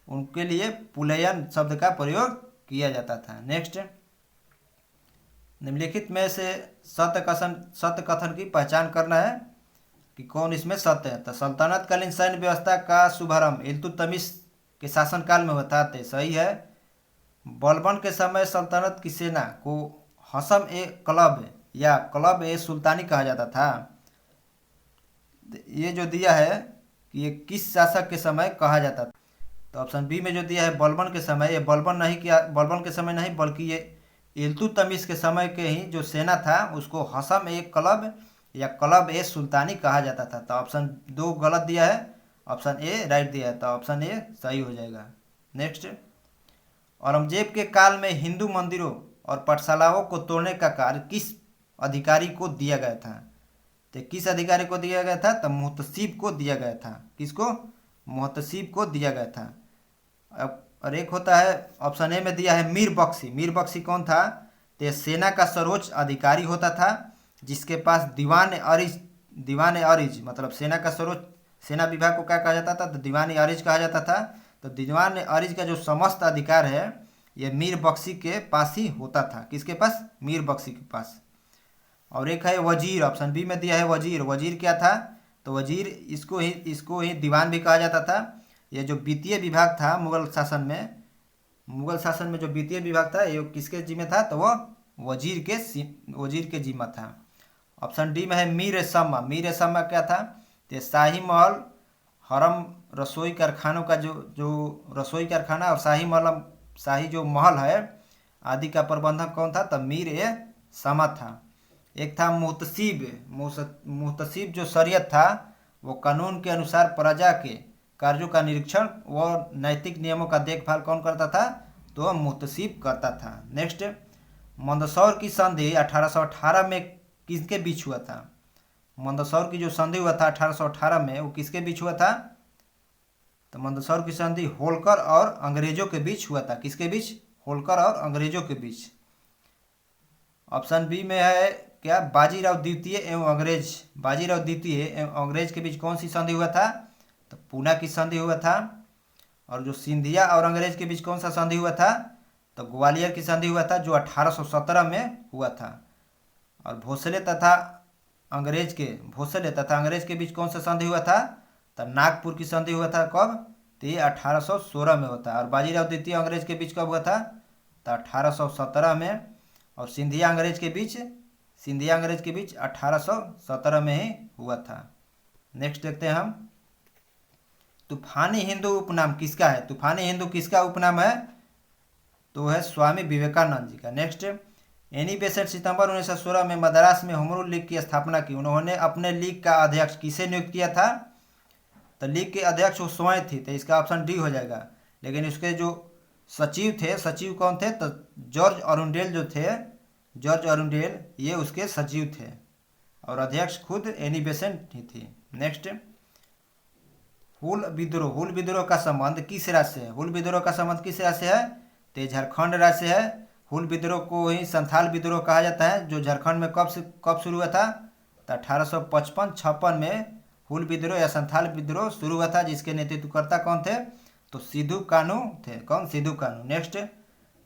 A: उनके लिए पुलयन शब्द का प्रयोग किया जाता था। नेक्स्ट, निम्नलिखित में से सत्य कथन की पहचान करना है कि कौन इसमें सत्य है। तो सल्तनतकालीन सैन्य व्यवस्था का शुभारंभ इल्तुतमिश के शासनकाल में होता है। सही है। बलबन के समय सल्तनत की सेना को हसम ए क्लब या क्लब ए सुल्तानी कहा जाता था। ये जो दिया है कि ये किस शासक के समय कहा जाता था? तो ऑप्शन बी में जो दिया है बलबन के समय, ये बलबन के समय नहीं बल्कि ये इल्तुतमिश के समय के ही जो सेना था उसको हसम ए क्लब या क्लब ए सुल्तानी कहा जाता था। तो ऑप्शन 2 गलत दिया है, ऑप्शन ए राइट दिया है। तो ऑप्शन ए सही हो जाएगा। नेक्स्ट, औरंगजेब के काल में हिंदू मंदिरों और पाठशालाओं को तोड़ने का कार्य किस अधिकारी को दिया गया था? तो किस अधिकारी को दिया गया था? तो मुहतसिब को दिया गया था। किसको? मुहतसिब को दिया गया था। और एक होता है ऑप्शन ए में दिया है मीर बख्शी। मीर बख्शी कौन था? तो ये सेना का सर्वोच्च अधिकारी होता था जिसके पास दीवान अरिज मतलब सेना का सर्वोच्च, सेना विभाग को क्या कहा जाता था? तो दीवान अरिज कहा जाता था। तो दीवान अरिज का जो समस्त अधिकार है ये मीर बख्शी के पास ही होता था। किसके पास? मीर बख्शी के पास। और एक है वजीर, ऑप्शन बी में दिया है वजीर। वजीर क्या था? तो वजीर इसको ही दीवान भी कहा जाता था। ये जो वित्तीय विभाग था मुगल शासन में जो वित्तीय विभाग था ये किसके जिम्मे था? तो वो वजीर के जिम्मा था। ऑप्शन डी में है मीर सम्मा। मीर सम्मा क्या था? तो शाही महल, हरम, रसोई कारखानों का जो रसोई कारखाना और शाही जो महल है आदि का प्रबंधक कौन था? तो मीर सम्मा था। एक था मुहतसिब जो शरीयत था वो कानून के अनुसार प्रजा के कार्यों का निरीक्षण व नैतिक नियमों का देखभाल कौन करता था? तो मुहतसिब करता था। नेक्स्ट, मंदसौर की संधि 1818 में किसके बीच हुआ था? मंदसौर की जो संधि हुआ था 1818 में वो किसके बीच हुआ था? तो मंदसौर की संधि होलकर और अंग्रेजों के बीच हुआ था। किसके बीच? होलकर और अंग्रेजों के बीच। ऑप्शन बी में है क्या? बाजीराव द्वितीय एवं अंग्रेज के बीच कौन सी संधि हुआ था? तो पूना की संधि हुआ था। और जो सिंधिया और अंग्रेज के बीच कौन सा संधि हुआ था? तो ग्वालियर की संधि हुआ था जो 1817 में हुआ था। और भोसले तथा अंग्रेज के बीच कौन सा संधि हुआ था? तो नागपुर की संधि हुआ था। कब? तो ये 1816 में होता है। और बाजीराव द्वितीय अंग्रेज के बीच कब हुआ था? तो 1817 में। और सिंधिया अंग्रेज के बीच 1817 में ही हुआ था। नेक्स्ट देखते हैं हम, तूफानी हिंदू उपनाम किसका है? तूफानी हिंदू किसका उपनाम है? तो है स्वामी विवेकानंद जी का। नेक्स्ट, एनी बेसेंट सितंबर 1916 में मद्रास में होम रूल लीग की स्थापना की। उन्होंने अपने लीग का अध्यक्ष किसे नियुक्त किया था? तो लीग के अध्यक्ष वो स्वयं थे, तो इसका ऑप्शन डी हो जाएगा। लेकिन उसके जो सचिव कौन थे? तो जॉर्ज अरुंडेल ये उसके सचिव थे और अध्यक्ष खुद एनी बेसेंट ही थी। नेक्स्ट, हुल विद्रोह का संबंध किस राज्य से है? हुल विद्रोह का संबंध किस राज्य से है? तो झारखंड राज्य से है। हुल विद्रोह को ही संथाल विद्रोह कहा जाता है जो झारखंड में कब शुरू हुआ था? तो 1855-56 में हुल विद्रोह या संथाल विद्रोह शुरू हुआ था जिसके नेतृत्वकर्ता कौन थे? तो सिद्धू कानू थे। कौन? सिद्धू कानू। नेक्स्ट,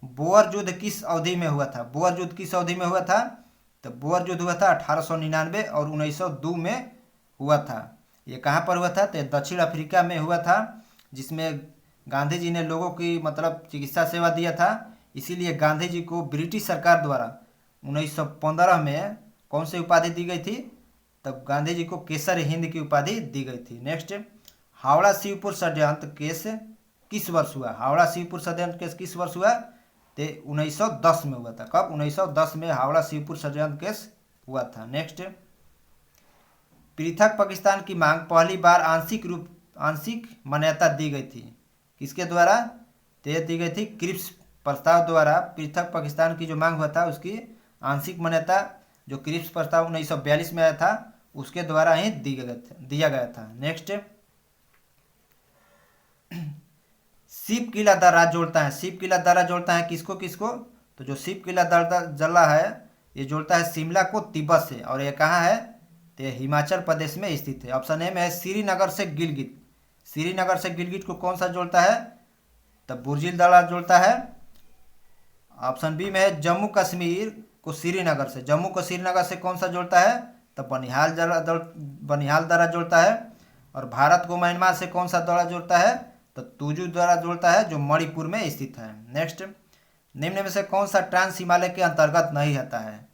A: बोअर युद्ध किस अवधि में हुआ था? बोअर युद्ध किस अवधि में हुआ था? तो बोअर युद्ध हुआ था 1899 और 1902 में हुआ था। ये कहाँ पर हुआ था? तो दक्षिण अफ्रीका में हुआ था जिसमें गांधी जी ने लोगों की मतलब चिकित्सा सेवा दिया था। इसीलिए गांधी जी को ब्रिटिश सरकार द्वारा 1915 में कौन सी उपाधि दी गई थी? तब गांधी जी को केसर हिंद की उपाधि दी गई थी। नेक्स्ट, हावड़ा शिवपुर षड्यंत्र केस किस वर्ष हुआ? हावड़ा शिवपुर षड्यंत्र केस किस वर्ष हुआ? तो 1910 में हुआ था। कब? 1910 में हावड़ा शिवपुर षड्यंत्र केस हुआ था। नेक्स्ट, पृथक पाकिस्तान की मांग पहली बार आंशिक मान्यता दी गई थी। किसके द्वारा? तो दी गई थी क्रिप्स प्रस्ताव द्वारा। पृथक पाकिस्तान की जो मांग हुआ था उसकी आंशिक मान्यता जो क्रिप्स प्रस्ताव 1942 में आया था उसके द्वारा ही दिया गया था। नेक्स्ट, शिव किला दर्रा जोड़ता है। शिव किला दर्रा जोड़ता है किसको किसको? तो जो शिव किला दर्रा है ये जोड़ता है शिमला को तिब्बत से। और ये कहाँ है? तो हिमाचल प्रदेश में स्थित है। ऑप्शन ए में है श्रीनगर से गिलगित। श्रीनगर से गिलगित को कौन सा जोड़ता है? तो बुर्जिल दर्रा जोड़ता है। ऑप्शन बी में है जम्मू कश्मीर को श्रीनगर से। जम्मू को श्रीनगर से कौन सा जोड़ता है? तो बनिहाल दर्रा जोड़ता है। और भारत को म्यांमार से कौन सा दर्रा जोड़ता है? तो तुजू दर्रा जोड़ता है जो मणिपुर में स्थित है। नेक्स्ट, निम्न में से कौन सा ट्रांस हिमालय के अंतर्गत नहीं आता है?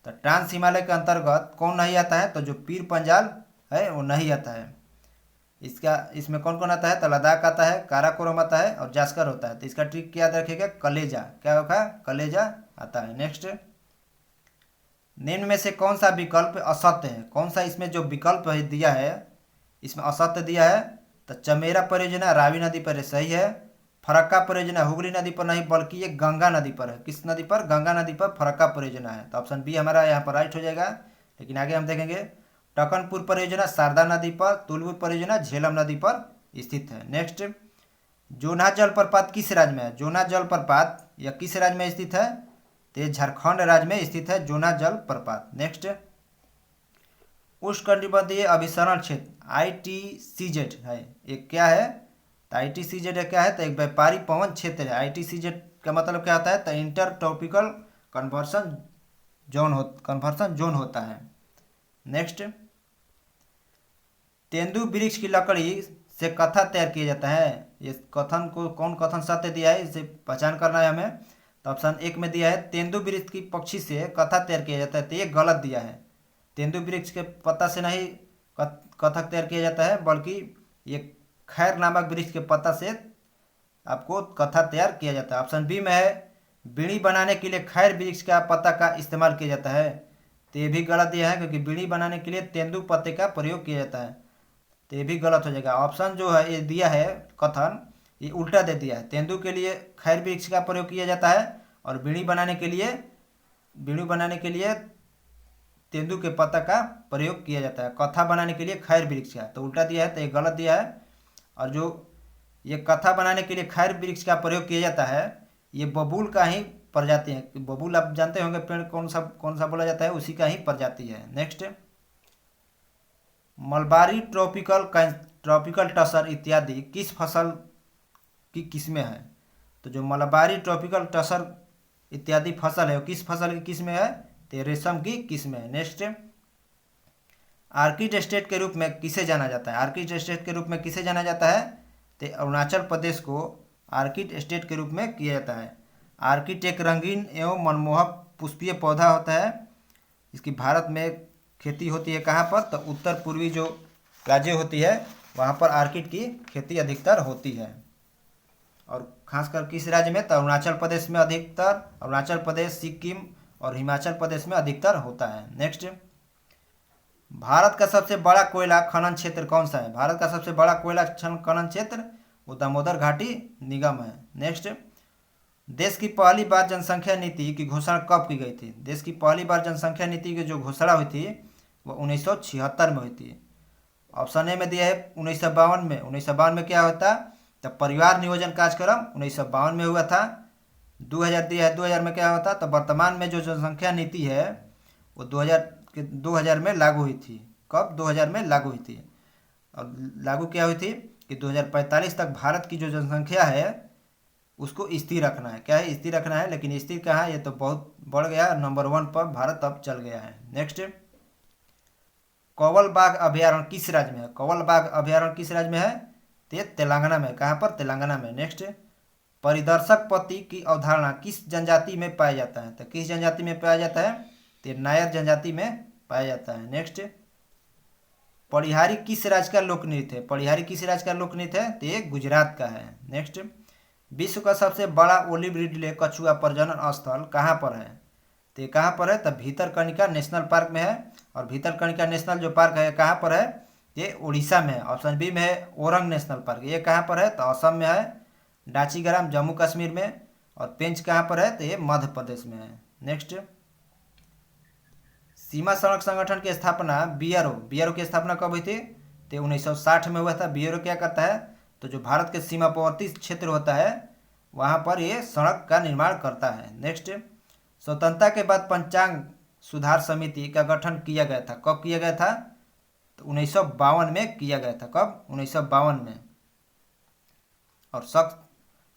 A: तो ट्रांस हिमालय के अंतर्गत कौन नहीं आता है? तो जो पीर पंजाल है वो नहीं आता है। इसमें कौन कौन आता है? तो लद्दाख आता है, काराकोरम आता है और जास्कर होता है। तो इसका ट्रिक क्या याद रखिएगा? कलेजा। क्या होगा? कलेजा आता है। नेक्स्ट, निम्न में से कौन सा विकल्प असत्य है? कौन सा इसमें जो विकल्प दिया है इसमें असत्य दिया है? तो चमेरा परियोजना रावी नदी पर सही है। फरक्का परियोजना हुगली नदी पर नहीं बल्कि ये गंगा नदी पर है। किस नदी पर? गंगा नदी पर फरक्का परियोजना है। तो ऑप्शन बी हमारा यहाँ पर राइट हो जाएगा। लेकिन आगे हम देखेंगे टकनपुर परियोजना शारदा नदी पर, तुलपुर परियोजना झेलम नदी पर स्थित है। नेक्स्ट, जोनाह जलप्रपात किस राज्य में है? जोनाह जलप्रपात यह किस राज्य में स्थित है? तो ये झारखंड राज्य में स्थित है जोनाह जलप्रपात। नेक्स्ट, उष्णकटिबंधीय अभिसरण क्षेत्र ITCZ है, ये क्या है? तो ITCZ क्या है? तो एक व्यापारी पवन क्षेत्र है। ITCZ का मतलब क्या होता है? तो इंटर ट्रॉपिकल कन्वर्सन जोन होता है। नेक्स्ट, तेंदु वृक्ष की लकड़ी से कथा तैयार किया जाता है। ये कथन को कौन कथन सत्य दिया है, इसे पहचान करना है हमें। तो ऑप्शन 1 में दिया है तेंदु वृक्ष की पक्षी से कथा तैयार किया जाता है, तो ये गलत दिया है। तेंदु वृक्ष के पत्ता से नहीं कथक तैयार किया जाता है, बल्कि ये खैर नामक वृक्ष के पत्ता से आपको कथा तैयार किया जाता है। ऑप्शन बी में है बीड़ी बनाने के लिए खैर वृक्ष का पत्ता का इस्तेमाल किया जाता है, तो ये भी गलत दिया है, क्योंकि बीड़ी बनाने के लिए तेंदु पत्ते का प्रयोग किया जाता है, तो ये भी गलत हो जाएगा। ऑप्शन जो है ये दिया है कथन, ये उल्टा दे दिया है। तेंदु के लिए खैर वृक्ष का प्रयोग किया जाता है और बीड़ी बनाने के लिए तेंदु के पत्ता का प्रयोग किया जाता है। कथा बनाने के लिए खैर वृक्ष का, तो उल्टा दिया है, तो ये गलत दिया है। और जो ये कथा बनाने के लिए खैर वृक्ष का प्रयोग किया जाता है, ये बबूल का ही प्रजाति है। बबूल आप जानते होंगे पेड़ कौन सा बोला जाता है, उसी का ही प्रजाति है। नेक्स्ट, मलबारी ट्रॉपिकल टसर इत्यादि किस फसल की किस्में हैं? तो जो मलबारी ट्रॉपिकल टसर इत्यादि फसल है वो किस फसल की किस्में है? तो रेशम की किस्में है। नेक्स्ट, आर्किड स्टेट के रूप में किसे जाना जाता है? आर्किड स्टेट के रूप में किसे जाना जाता है? तो अरुणाचल प्रदेश को आर्किड स्टेट के रूप में किया जाता है। आर्किड एक रंगीन एवं मनमोहक पुष्पीय पौधा होता है। इसकी भारत में खेती होती है कहाँ पर? तो उत्तर पूर्वी जो राज्य होती है वहाँ पर आर्किड की खेती अधिकतर होती है। और खासकर किस राज्य में? तो अरुणाचल प्रदेश में अधिकतर, अरुणाचल प्रदेश, सिक्किम और हिमाचल प्रदेश में अधिकतर होता है। नेक्स्ट, भारत का सबसे बड़ा कोयला खनन क्षेत्र कौन सा है? भारत का सबसे बड़ा कोयला खनन क्षेत्र वो दामोदर घाटी निगम है। नेक्स्ट, देश की पहली बार जनसंख्या नीति की घोषणा कब की गई थी? देश की पहली बार जनसंख्या नीति की जो घोषणा हुई थी वो 1976 में हुई थी। ऑप्शन ए में दिया है 1952 में। 1952 में क्या होता? तो परिवार नियोजन कार्यक्रम 1952 में हुआ था। 2000 दिया है, 2000 में क्या होता? तो वर्तमान में जो जनसंख्या नीति है वो 2000 में लागू हुई थी। कब? 2000 में लागू हुई थी। और लागू क्या हुई थी कि 2045 तक भारत की जो जनसंख्या है उसको स्थिर रखना है। क्या है? स्थिर रखना है, लेकिन स्थिर कहाँ है? ये तो बहुत बढ़ गया, नंबर 1 पर भारत अब चल गया है। नेक्स्ट, कौवल बाघ अभ्यारण्य किस राज्य में है? कौवल बाघ अभ्यारण्य किस राज्य में है? तो तेलंगाना में। कहाँ पर? तेलंगाना में। नेक्स्ट, परिदर्शक पति की अवधारणा किस जनजाति में पाया जाता है? तो किस जनजाति में पाया जाता है? तो नायर जनजाति में पाया जाता है। नेक्स्ट, पढ़ियारी किस राज्य का लोक नृत्य है? पढ़ियारी किस राज्य का लोक नृत्य है? तो ये गुजरात का है। नेक्स्ट, विश्व का सबसे बड़ा ओलिव रिडले कछुआ प्रजनन स्थल कहाँ पर है? तो ये कहाँ पर है? तो भीतरकनिका नेशनल पार्क में है। और भीतरकनिका नेशनल जो पार्क है कहाँ पर है? ये उड़ीसा में है। ऑप्शन बी में है ओरंग नेशनल पार्क, ये कहाँ पर है? तो असम में है। डाचीग्राम जम्मू कश्मीर में। और पेंच कहाँ पर है? तो ये मध्य प्रदेश में है। नेक्स्ट, सीमा सड़क संगठन की स्थापना बीआरओ की स्थापना कब हुई थी? तो 1960 में हुआ था। बीआरओ क्या करता है? तो जो भारत के सीमावर्ती क्षेत्र होता है वहाँ पर ये सड़क का निर्माण करता है। नेक्स्ट, स्वतंत्रता के बाद पंचांग सुधार समिति का गठन किया गया था। कब किया गया था? तो 1952 में किया गया था। कब? 1952 में।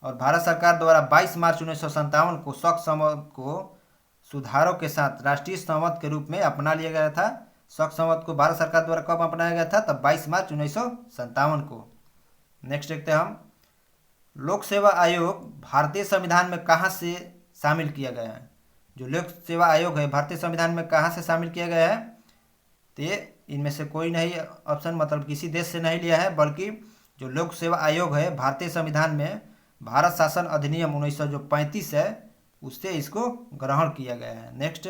A: और भारत सरकार द्वारा 22 मार्च 1957 को शक संवत को सुधारों के साथ राष्ट्रीय संवत के रूप में अपना लिया गया था। शक संवत को भारत सरकार द्वारा कब अपनाया गया था? तब 22 मार्च 1957 को। नेक्स्ट देखते हैं हम, लोक सेवा आयोग भारतीय संविधान में कहाँ से शामिल किया गया है? जो लोक सेवा आयोग है भारतीय संविधान में कहाँ से शामिल किया गया है? तो ये इनमें से कोई नहीं ऑप्शन, मतलब किसी देश से नहीं लिया है, बल्कि जो लोक सेवा आयोग है भारतीय संविधान में भारत शासन अधिनियम 1935 है उससे इसको ग्रहण किया गया है। नेक्स्ट,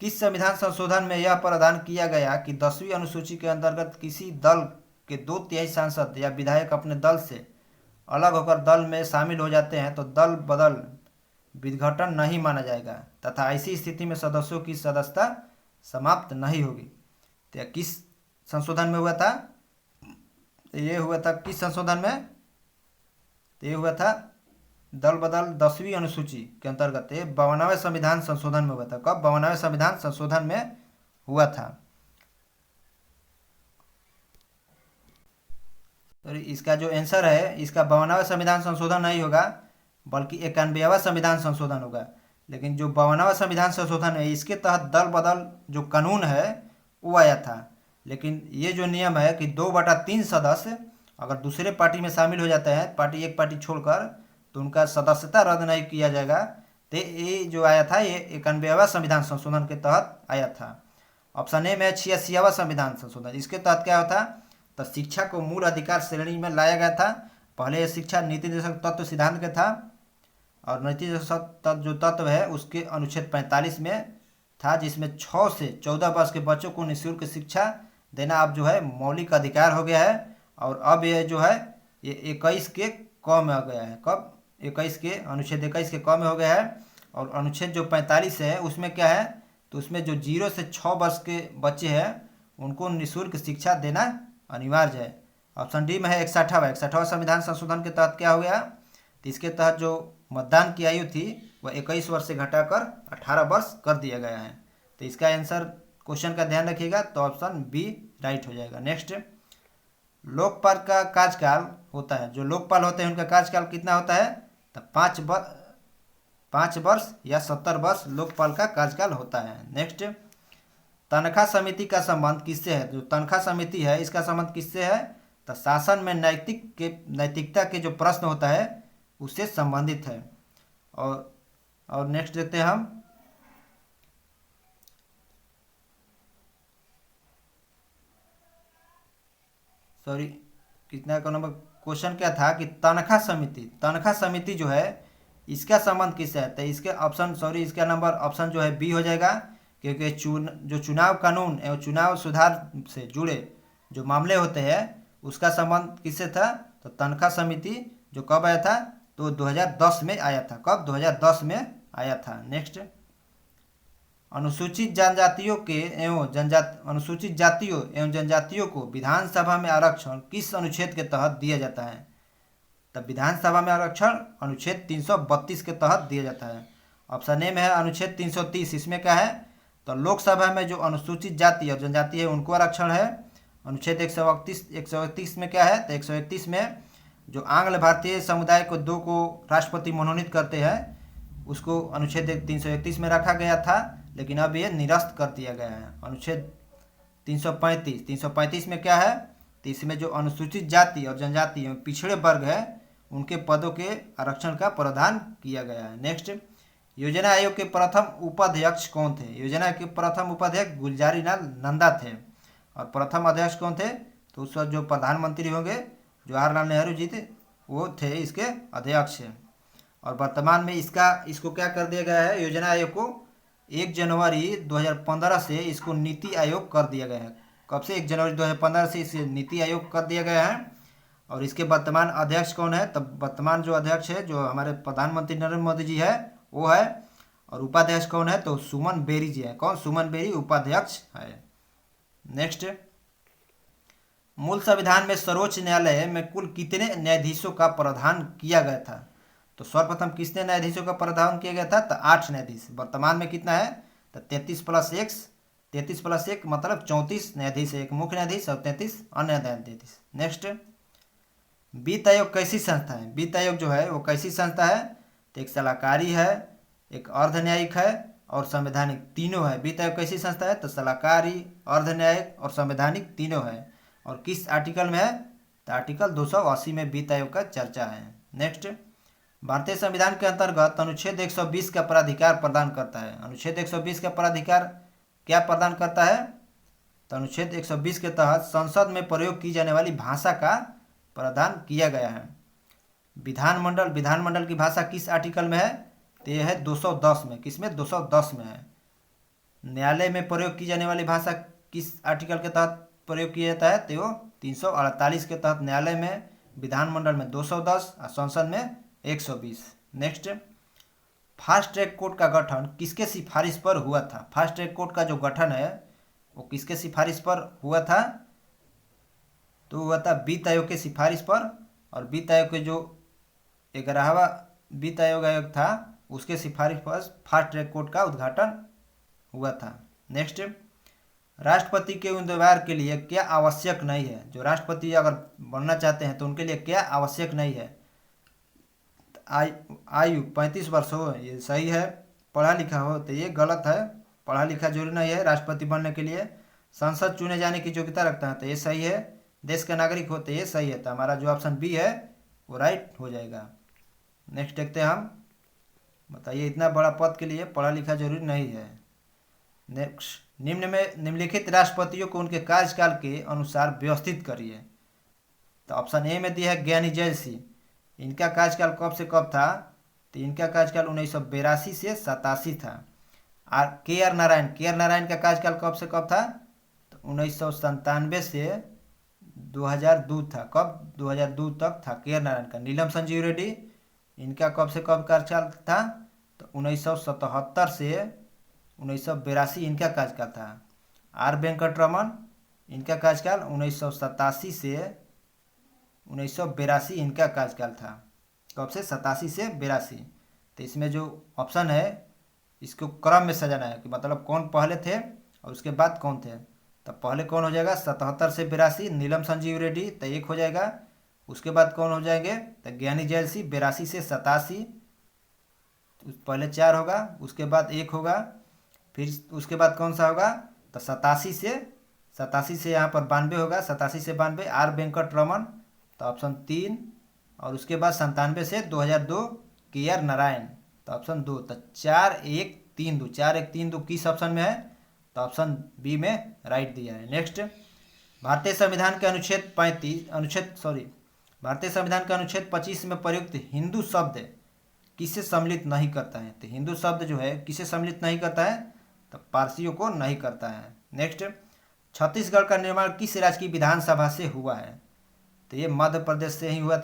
A: किस संविधान संशोधन में यह प्रावधान किया गया कि 10वीं अनुसूची के अंतर्गत किसी दल के 2/3 सांसद या विधायक अपने दल से अलग होकर दल में शामिल हो जाते हैं तो दल बदल विघटन नहीं माना जाएगा तथा ऐसी स्थिति में सदस्यों की सदस्यता समाप्त नहीं होगी? तो किस संशोधन में हुआ था? ये हुआ था किस संशोधन में? तो ये हुआ था दल बदल 10वीं अनुसूची के अंतर्गत, ये 52वें संविधान संशोधन में हुआ था। कब? 52वें संविधान संशोधन में हुआ था। तो इसका जो आंसर है, इसका 52वें संविधान संशोधन नहीं होगा, बल्कि 91वां संविधान संशोधन होगा। लेकिन जो 52वां संविधान संशोधन है, इसके तहत दल बदल जो कानून है वो आया था। लेकिन ये जो नियम है कि 2/3 सदस्य अगर दूसरे पार्टी में शामिल हो जाते हैं, एक पार्टी छोड़कर, तो उनका सदस्यता रद्द नहीं किया जाएगा। तो ये जो आया था, ये 91वां संविधान संशोधन के तहत आया था। ऑप्शन ए में 86वां संविधान संशोधन। इसके तहत क्या होता? तो शिक्षा को मूल अधिकार श्रेणी में लाया गया था। पहले यह शिक्षा नीति निर्देशक तत्व सिद्धांत के था, और नीति निर्देशक जो तत्व है उसके अनुच्छेद 45 में था, जिसमें 6 से 14 वर्ष के बच्चों को निःशुल्क शिक्षा देना अब जो है मौलिक अधिकार हो गया है। और अब ये जो है ये 21 के क में आ गया है। कब? 21 के अनुच्छेद 21 के क में हो गया है। और अनुच्छेद जो 45 है उसमें क्या है? तो उसमें जो 0 से 6 वर्ष के बच्चे हैं उनको निःशुल्क शिक्षा देना अनिवार्य है। ऑप्शन डी में है 61वां संविधान संशोधन के तहत क्या हो गया? तो इसके तहत जो मतदान की आयु थी वह 21 वर्ष से घटाकर 18 वर्ष कर दिया गया है। तो इसका आंसर क्वेश्चन का ध्यान रखिएगा, तो ऑप्शन बी राइट हो जाएगा। नेक्स्ट, लोकपाल का कार्यकाल होता है, जो लोकपाल होते हैं उनका कार्यकाल कितना होता है? तो 5 वर्ष या 70 वर्ष लोकपाल का कार्यकाल होता है। नेक्स्ट, तनख्वाह समिति का संबंध किससे है? जो तनख्वाह समिति है इसका संबंध किससे है? तो शासन में नैतिकता के जो प्रश्न होता है उससे संबंधित है। और नेक्स्ट देखते हैं हम, सॉरी कितना का नंबर क्वेश्चन क्या था कि तनख्वाह समिति जो है इसका संबंध किससे है? तो इसके इसका नंबर ऑप्शन जो है बी हो जाएगा, क्योंकि जो चुनाव कानून एवं चुनाव सुधार से जुड़े जो मामले होते हैं उसका संबंध किससे था? तो तनख्वाह समिति जो कब आया था? तो 2010 में आया था। कब? 2010 में आया था। नेक्स्ट, अनुसूचित जातियों एवं जनजातियों को विधानसभा में आरक्षण किस अनुच्छेद के तहत दिया जाता है? तब विधानसभा में आरक्षण अनुच्छेद 332 के तहत दिया जाता है। ऑप्शन ए में है अनुच्छेद 330। इसमें क्या है? तो लोकसभा में जो अनुसूचित जाति और जनजाति है उनको आरक्षण है। अनुच्छेद 131 में क्या है? तो 131 में जो आंग्ल भारतीय समुदाय को 2 को राष्ट्रपति मनोनीत करते हैं उसको अनुच्छेद 331 में रखा गया था, लेकिन अब ये निरस्त कर दिया गया है। अनुच्छेद 335 में क्या है? तो इसमें जो अनुसूचित जाति और जनजाति एवं पिछड़े वर्ग है उनके पदों के आरक्षण का प्रावधान किया गया है। नेक्स्ट, योजना आयोग के प्रथम उपाध्यक्ष कौन थे? योजना के प्रथम उपाध्यक्ष गुलजारीलाल नंदा थे। और प्रथम अध्यक्ष कौन थे? तो उस वक्त जो प्रधानमंत्री होंगे जवाहरलाल नेहरू जी थे, वो थे इसके अध्यक्ष। और वर्तमान में इसको क्या कर दिया गया है? योजना आयोग को 1 जनवरी 2015 से इसको नीति आयोग कर दिया गया है। कब से? 1 जनवरी 2015 से इसे नीति आयोग कर दिया गया है। और इसके वर्तमान अध्यक्ष कौन है? तब वर्तमान जो अध्यक्ष है जो हमारे प्रधानमंत्री नरेंद्र मोदी जी है वो है। और उपाध्यक्ष कौन है? तो सुमन बेरी जी है। कौन? सुमन बेरी उपाध्यक्ष है। नेक्स्ट, मूल संविधान में सर्वोच्च न्यायालय में कुल कितने न्यायाधीशों का प्रावधान किया गया था? तो सर्वप्रथम कितने न्यायाधीशों का प्रावधान किया गया था? तो 8 न्यायाधीश। वर्तमान में कितना है? तो 33+1 मतलब 34 न्यायाधीश है, एक मुख्य न्यायाधीश और 33 अन्य न्यायाधीश। नेक्स्ट, वित्त आयोग कैसी संस्था है? वित्त आयोग जो है वो कैसी संस्था है? तो एक सलाहकारी है, एक अर्धन्यायिक है और संवैधानिक, तीनों है। वित्त आयोग कैसी संस्था है? तो सलाहकारी, अर्धन्यायिक और संवैधानिक तीनों है। और किस आर्टिकल में है? तो आर्टिकल 280 में वित्त आयोग का चर्चा है। नेक्स्ट, भारतीय संविधान के अंतर्गत अनुच्छेद 120 का प्राधिकार प्रदान करता है। अनुच्छेद 120 का प्राधिकार क्या प्रदान करता है? तो अनुच्छेद 120 के तहत संसद में प्रयोग की जाने वाली भाषा का प्रावधान किया गया है। विधानमंडल की भाषा किस आर्टिकल में है? तो यह है 210 में। किसमें? 210 में है। न्यायालय में प्रयोग की जाने वाली भाषा किस आर्टिकल के तहत प्रयोग किया जाता है? तो 348 के तहत न्यायालय में, विधानमंडल में 210 और संसद में 120। नेक्स्ट, फास्ट ट्रैक कोर्ट का गठन किसके सिफारिश पर हुआ था? फास्ट ट्रैक कोर्ट का जो गठन है वो किसके सिफारिश पर हुआ था? तो हुआ था वित्त आयोग के सिफारिश पर। और वित्त आयोग के जो 11वां वित्त आयोग था, उसके सिफारिश पर फास्ट ट्रैक कोर्ट का उद्घाटन हुआ था। नेक्स्ट, राष्ट्रपति के उम्मीदवार के लिए क्या आवश्यक नहीं है? जो राष्ट्रपति अगर बनना चाहते हैं तो उनके लिए क्या आवश्यक नहीं है? आयु 35 वर्ष हो, ये सही है। पढ़ा लिखा हो, तो ये गलत है। पढ़ा लिखा जरूरी नहीं है राष्ट्रपति बनने के लिए। संसद चुने जाने की योग्यता रखता है, तो ये सही है। देश का नागरिक हो, तो ये सही है। तो हमारा जो ऑप्शन बी है वो राइट हो जाएगा। नेक्स्ट देखते हैं हम। बताइए, इतना बड़ा पद के लिए पढ़ा लिखा जरूरी नहीं है। नेक्स्ट, निम्नलिखित राष्ट्रपतियों को उनके कार्यकाल के अनुसार व्यवस्थित करिए। तो ऑप्शन ए में दिया है ज्ञानी जैल सिंह। इनका कार्यकाल कब से कब था? तो इनका कार्यकाल 1982 से 87 था। और के आर नारायण का कार्यकाल कब से कब था? तो 1997 से 2002 था। कब? 2002 तक था के आर नारायण का। नीलम संजीव रेड्डी, इनका कब से कब कार्यकाल था? तो 1977 से 1982 इनका कार्यकाल था। आर वेंकटरमन, इनका कार्यकाल 1987 से 1982 इनका कार्यकाल था। कब से? 87 से 82। तो इसमें जो ऑप्शन है इसको क्रम में सजाना है कि मतलब कौन पहले थे और उसके बाद कौन थे। तो पहले कौन हो जाएगा? 77 से 82 नीलम संजीव रेड्डी, तो एक हो जाएगा। उसके बाद कौन हो जाएंगे? तो ज्ञानी जैल सिंह 82 से 87, पहले 4 होगा, उसके बाद 1 होगा, फिर उसके बाद कौन सा होगा? तो 87 से यहाँ पर 92 होगा, 87 से 92 आर वेंकटरमन, तो ऑप्शन 3। और उसके बाद 97 से 2002 के आर नारायण, तो ऑप्शन 2। तो 4 1 3 2, 4 1 3 2 किस ऑप्शन में है? तो ऑप्शन बी में राइट दिया है। नेक्स्ट, भारतीय संविधान के भारतीय संविधान के अनुच्छेद 25 में प्रयुक्त हिंदू शब्द किसे सम्मिलित नहीं करता है? तो हिंदू शब्द जो है किसे सम्मिलित नहीं करता है? तो पारसियों को नहीं करता है। नेक्स्ट, छत्तीसगढ़ का निर्माण किस राज्य की विधानसभा से हुआ है? तो ये मध्य प्रदेश से ही हुआ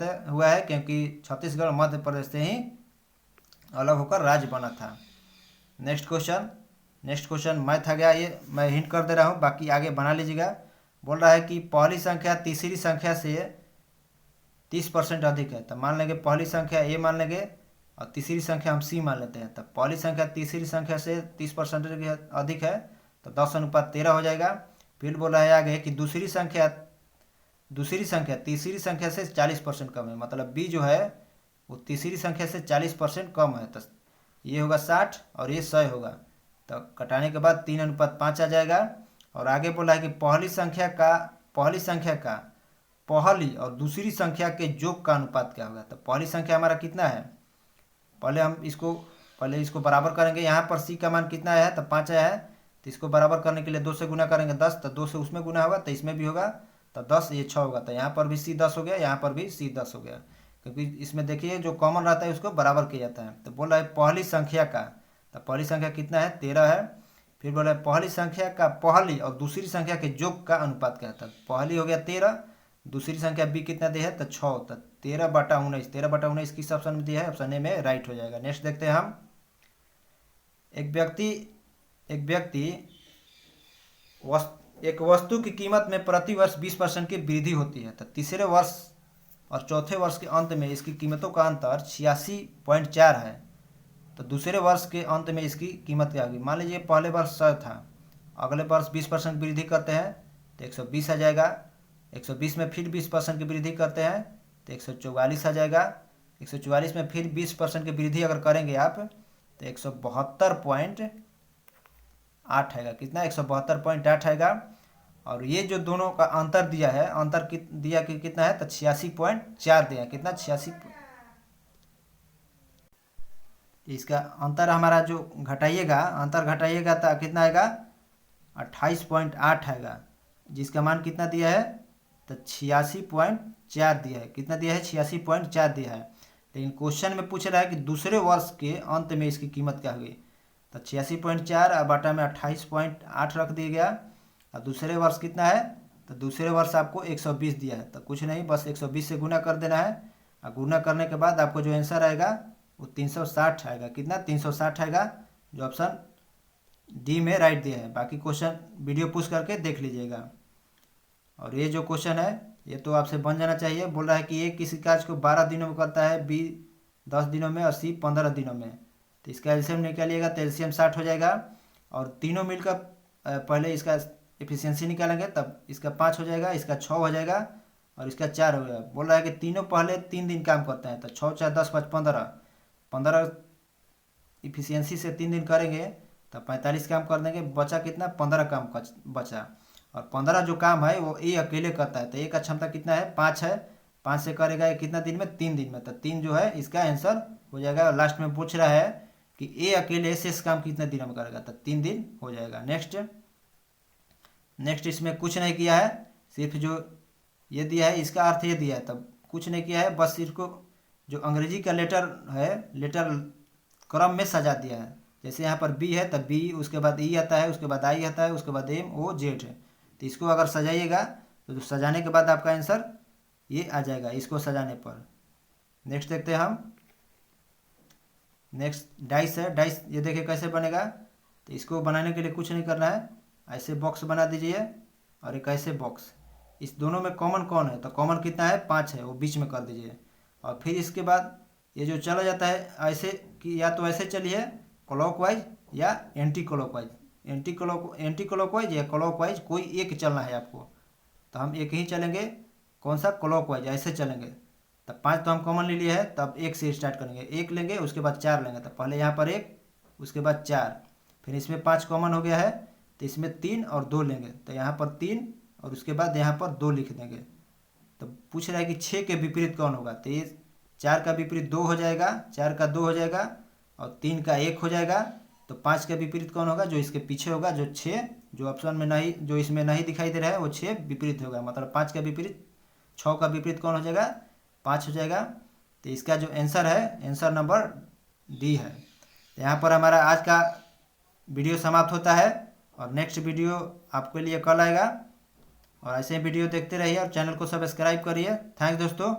A: है, क्योंकि छत्तीसगढ़ मध्य प्रदेश से ही अलग होकर राज्य बना था। नेक्स्ट क्वेश्चन मैथ आ गया, ये मैं हिंट कर दे रहा हूँ, बाकी आगे बना लीजिएगा। बोल रहा है कि पहली संख्या तीसरी संख्या से 30% अधिक है। तो मान लेंगे पहली संख्या ए मान लेंगे और तीसरी संख्या हम सी मान लेते हैं। तो पहली संख्या तीसरी संख्या से 30% अधिक है, तो 10:13 हो जाएगा। फिर बोला है आगे कि दूसरी संख्या तीसरी संख्या से 40% कम है, मतलब बी जो है वो तीसरी संख्या से 40% कम है। तो ये होगा 60 और ये 100 होगा। तो कटाने के बाद 3:5 आ जाएगा। और आगे बोला है कि पहली संख्या का पहली और दूसरी संख्या के योग का अनुपात क्या होगा? तो पहली संख्या हमारा कितना है? पहले इसको बराबर करेंगे। यहाँ पर सी का मान कितना है? तो 5 आया है। तो इसको बराबर करने के लिए 2 से गुना करेंगे 10, तो 2 से उसमें गुना होगा, तो इसमें भी होगा, तो 10 ये 6 होगा। तो यहाँ पर भी सी 10 हो गया, यहाँ पर भी सी 10 हो गया, क्योंकि इसमें देखिए जो कॉमन रहता है उसको बराबर किया जाता है। तो बोल रहा है पहली संख्या का, तो पहली संख्या कितना है? 13 है। फिर बोला है पहली संख्या का पहली और दूसरी संख्या के योग का अनुपात क्या था? पहली हो गया 13, दूसरी संख्या बी कितना दिया है? तो 6, तो 13/19। 13/19 किस ऑप्शन में दिया है? ऑप्शन ए में राइट हो जाएगा। नेक्स्ट देखते हैं हम। एक वस्तु की कीमत में प्रति वर्ष 20% की वृद्धि होती है। तो तीसरे वर्ष और चौथे वर्ष के अंत में इसकी कीमतों का अंतर 86.4 है। तो दूसरे वर्ष के अंत में इसकी कीमत क्या होगी? मान लीजिए पहले वर्ष 100 था, अगले वर्ष 20% वृद्धि करते हैं तो 120 आ जाएगा। 120 में फिर 20% की वृद्धि करते हैं तो 144 आ जाएगा। 144 में फिर 20% की वृद्धि अगर करेंगे आप तो 172.8 आएगा। कितना? 172.8 आएगा। और ये जो दोनों का अंतर दिया है, दिया कि कितना है? तो 86.4 दिया। कितना? 86। इसका अंतर हमारा जो घटाइएगा तो कितना आएगा? 28.8 आएगा, जिसका मान कितना दिया है? तो 86.4 दिया है। कितना दिया है? 86.4 दिया है। लेकिन क्वेश्चन में पूछ रहा है कि दूसरे वर्ष के अंत में इसकी कीमत क्या होगी? तो 86.4 और बटा में 28.8 रख दिया गया। और दूसरे वर्ष कितना है? तो दूसरे वर्ष आपको 120 दिया है, तो कुछ नहीं, बस 120 से गुना कर देना है। और गुना करने के बाद आपको जो आंसर आएगा वो 360 आएगा। कितना? 360 आएगा, जो ऑप्शन डी में राइट दिया है। बाकी क्वेश्चन वीडियो पुश करके देख लीजिएगा। और ये जो क्वेश्चन है ये तो आपसे बन जाना चाहिए। बोल रहा है कि ए किसी कार्य को 12 दिनों में करता है, बी 10 दिनों में, 80 15 दिनों में। तो इसका एलसीएम निकालिएगा तो एलसीएम 60 हो जाएगा। और तीनों मिलकर पहले इसका एफिशिएंसी निकालेंगे, तब इसका 5 हो जाएगा, इसका 6 हो जाएगा और इसका 4 हो जाएगा। बोल रहा है कि तीनों पहले 3 दिन काम करते हैं, तो 6 4 10 5 15 इफिशियंसी से 3 दिन करेंगे तो 45 काम कर देंगे। बचा कितना? 15 काम बचा। और 15 जो काम है वो ए अकेले करता है, तो ए का क्षमता कितना है? 5 है। 5 से करेगा ये कितना दिन में? 3 दिन में। तो 3 जो है इसका आंसर हो जाएगा। और लास्ट में पूछ रहा है कि ए अकेले शेष काम कितने दिनों में करेगा, तो 3 दिन हो जाएगा। नेक्स्ट इसमें कुछ नहीं किया है, सिर्फ जो ये दिया है इसका अर्थ ये दिया है, तब कुछ नहीं किया है, बस सिर्फ को जो अंग्रेजी का लेटर है, लेटर क्रम में सजा दिया है। जैसे यहाँ पर बी है, तब बी, उसके बाद ई आता है, उसके बाद आई आता है, उसके बाद एम ओ जेड है। तो इसको अगर सजाइएगा तो सजाने के बाद आपका आंसर ये आ जाएगा, इसको सजाने पर। नेक्स्ट देखते हैं हम। नेक्स्ट डाइस है। डाइस ये देखिए कैसे बनेगा। तो इसको बनाने के लिए कुछ नहीं करना है, ऐसे बॉक्स बना दीजिए और एक ऐसे बॉक्स। इस दोनों में कॉमन कौन है? तो कॉमन कितना है? 5 है, वो बीच में कर दीजिए। और फिर इसके बाद ये जो चला जाता है ऐसे कि या तो ऐसे चलिए क्लॉकवाइज या एंटी क्लॉकवाइज, एंटी क्लॉकवाइज या क्लॉकवाइज, कोई एक चलना है आपको। तो हम एक ही चलेंगे। कौन सा? क्लॉकवाइज, ऐसे चलेंगे। तब 5 तो हम कॉमन ले लिए है, तब 1 से स्टार्ट करेंगे। 1 लेंगे, उसके बाद 4 लेंगे। तो पहले यहाँ पर 1, उसके बाद 4, फिर इसमें 5 कॉमन हो गया है, तो इसमें 3 और 2 लेंगे। तो यहाँ पर 3 और उसके बाद यहाँ पर 2 लिख देंगे। तो पूछ रहा है कि 6 के विपरीत कौन होगा। तो ये 4 का विपरीत 2 हो जाएगा, 4 का 2 हो जाएगा और 3 का 1 हो जाएगा। तो 5 का विपरीत कौन होगा? जो इसके पीछे होगा, जो 6, जो ऑप्शन में नहीं, जो इसमें नहीं दिखाई दे रहा है वो 6 विपरीत होगा। मतलब 5 का विपरीत, 6 का विपरीत कौन हो जाएगा? 5 हो जाएगा। तो इसका जो आंसर है, आंसर नंबर डी है। तो यहाँ पर हमारा आज का वीडियो समाप्त होता है और नेक्स्ट वीडियो आपके लिए कल आएगा। और ऐसे वीडियो देखते रहिए और चैनल को सब्सक्राइब करिए। थैंक्स दोस्तों।